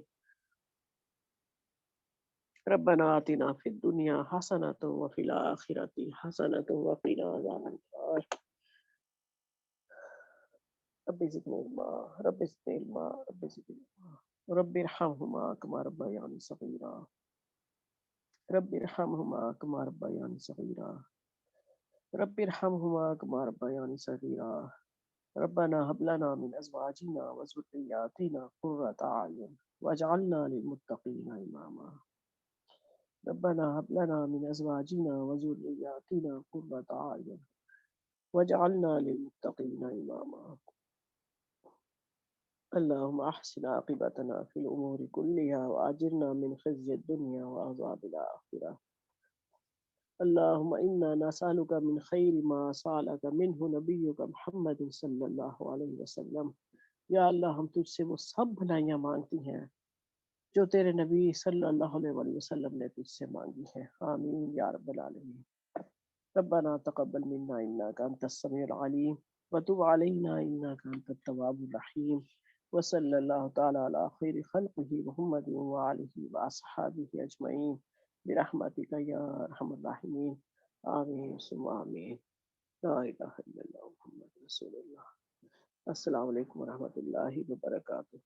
ربنا آتنا فی الدنیا حسنۃ وفی الآخرۃ حسنۃ وقنا عذاب النار۔ رب زدنی علما، رب زدنی علما، رب زدنی علما، رب ارحمہما کما ربیانی صغیرا، رب ارحمہما کما ربیانی صغیرا، رب ارحمہما کما ربیانی صغیرا، ربنا هب لنا من ازواجنا وذرياتنا قرة اعين واجعلنا للمتقين اماما، ربنا هب لنا من ازواجنا وذرياتنا قرة اعين واجعلنا للمتقين اماما، اللهم احسن عاقبتنا في الامور كلها واجرنا من خزي الدنيا وعذاب الاخرة، اللهم إنا نسألك من خير ما سألك منه نبيك محمد صلی اللہ علیہ وسلم. یا اللہ ہم تجھ سے وہ سب بھلائیاں مانگتی ہیں جو تیرے نبی صلی اللہ علیہ وآلہ وسلم نے تجھ سے مانگی ہیں. آمین یا رب العالمین. ربنا تقبل منا انك انت السميع العليم وتب علينا انك انت التواب الرحيم. وصلی اللہ تعالی علی خیر خلقہ محمد وآلہ واصحابہ اجمعین برحمتک یا ارحم الراحمین. آمین ثم آمین. لا الہ الا اللہ محمد رسول اللہ. السلام علیکم ورحمۃ اللہ وبرکاتہ.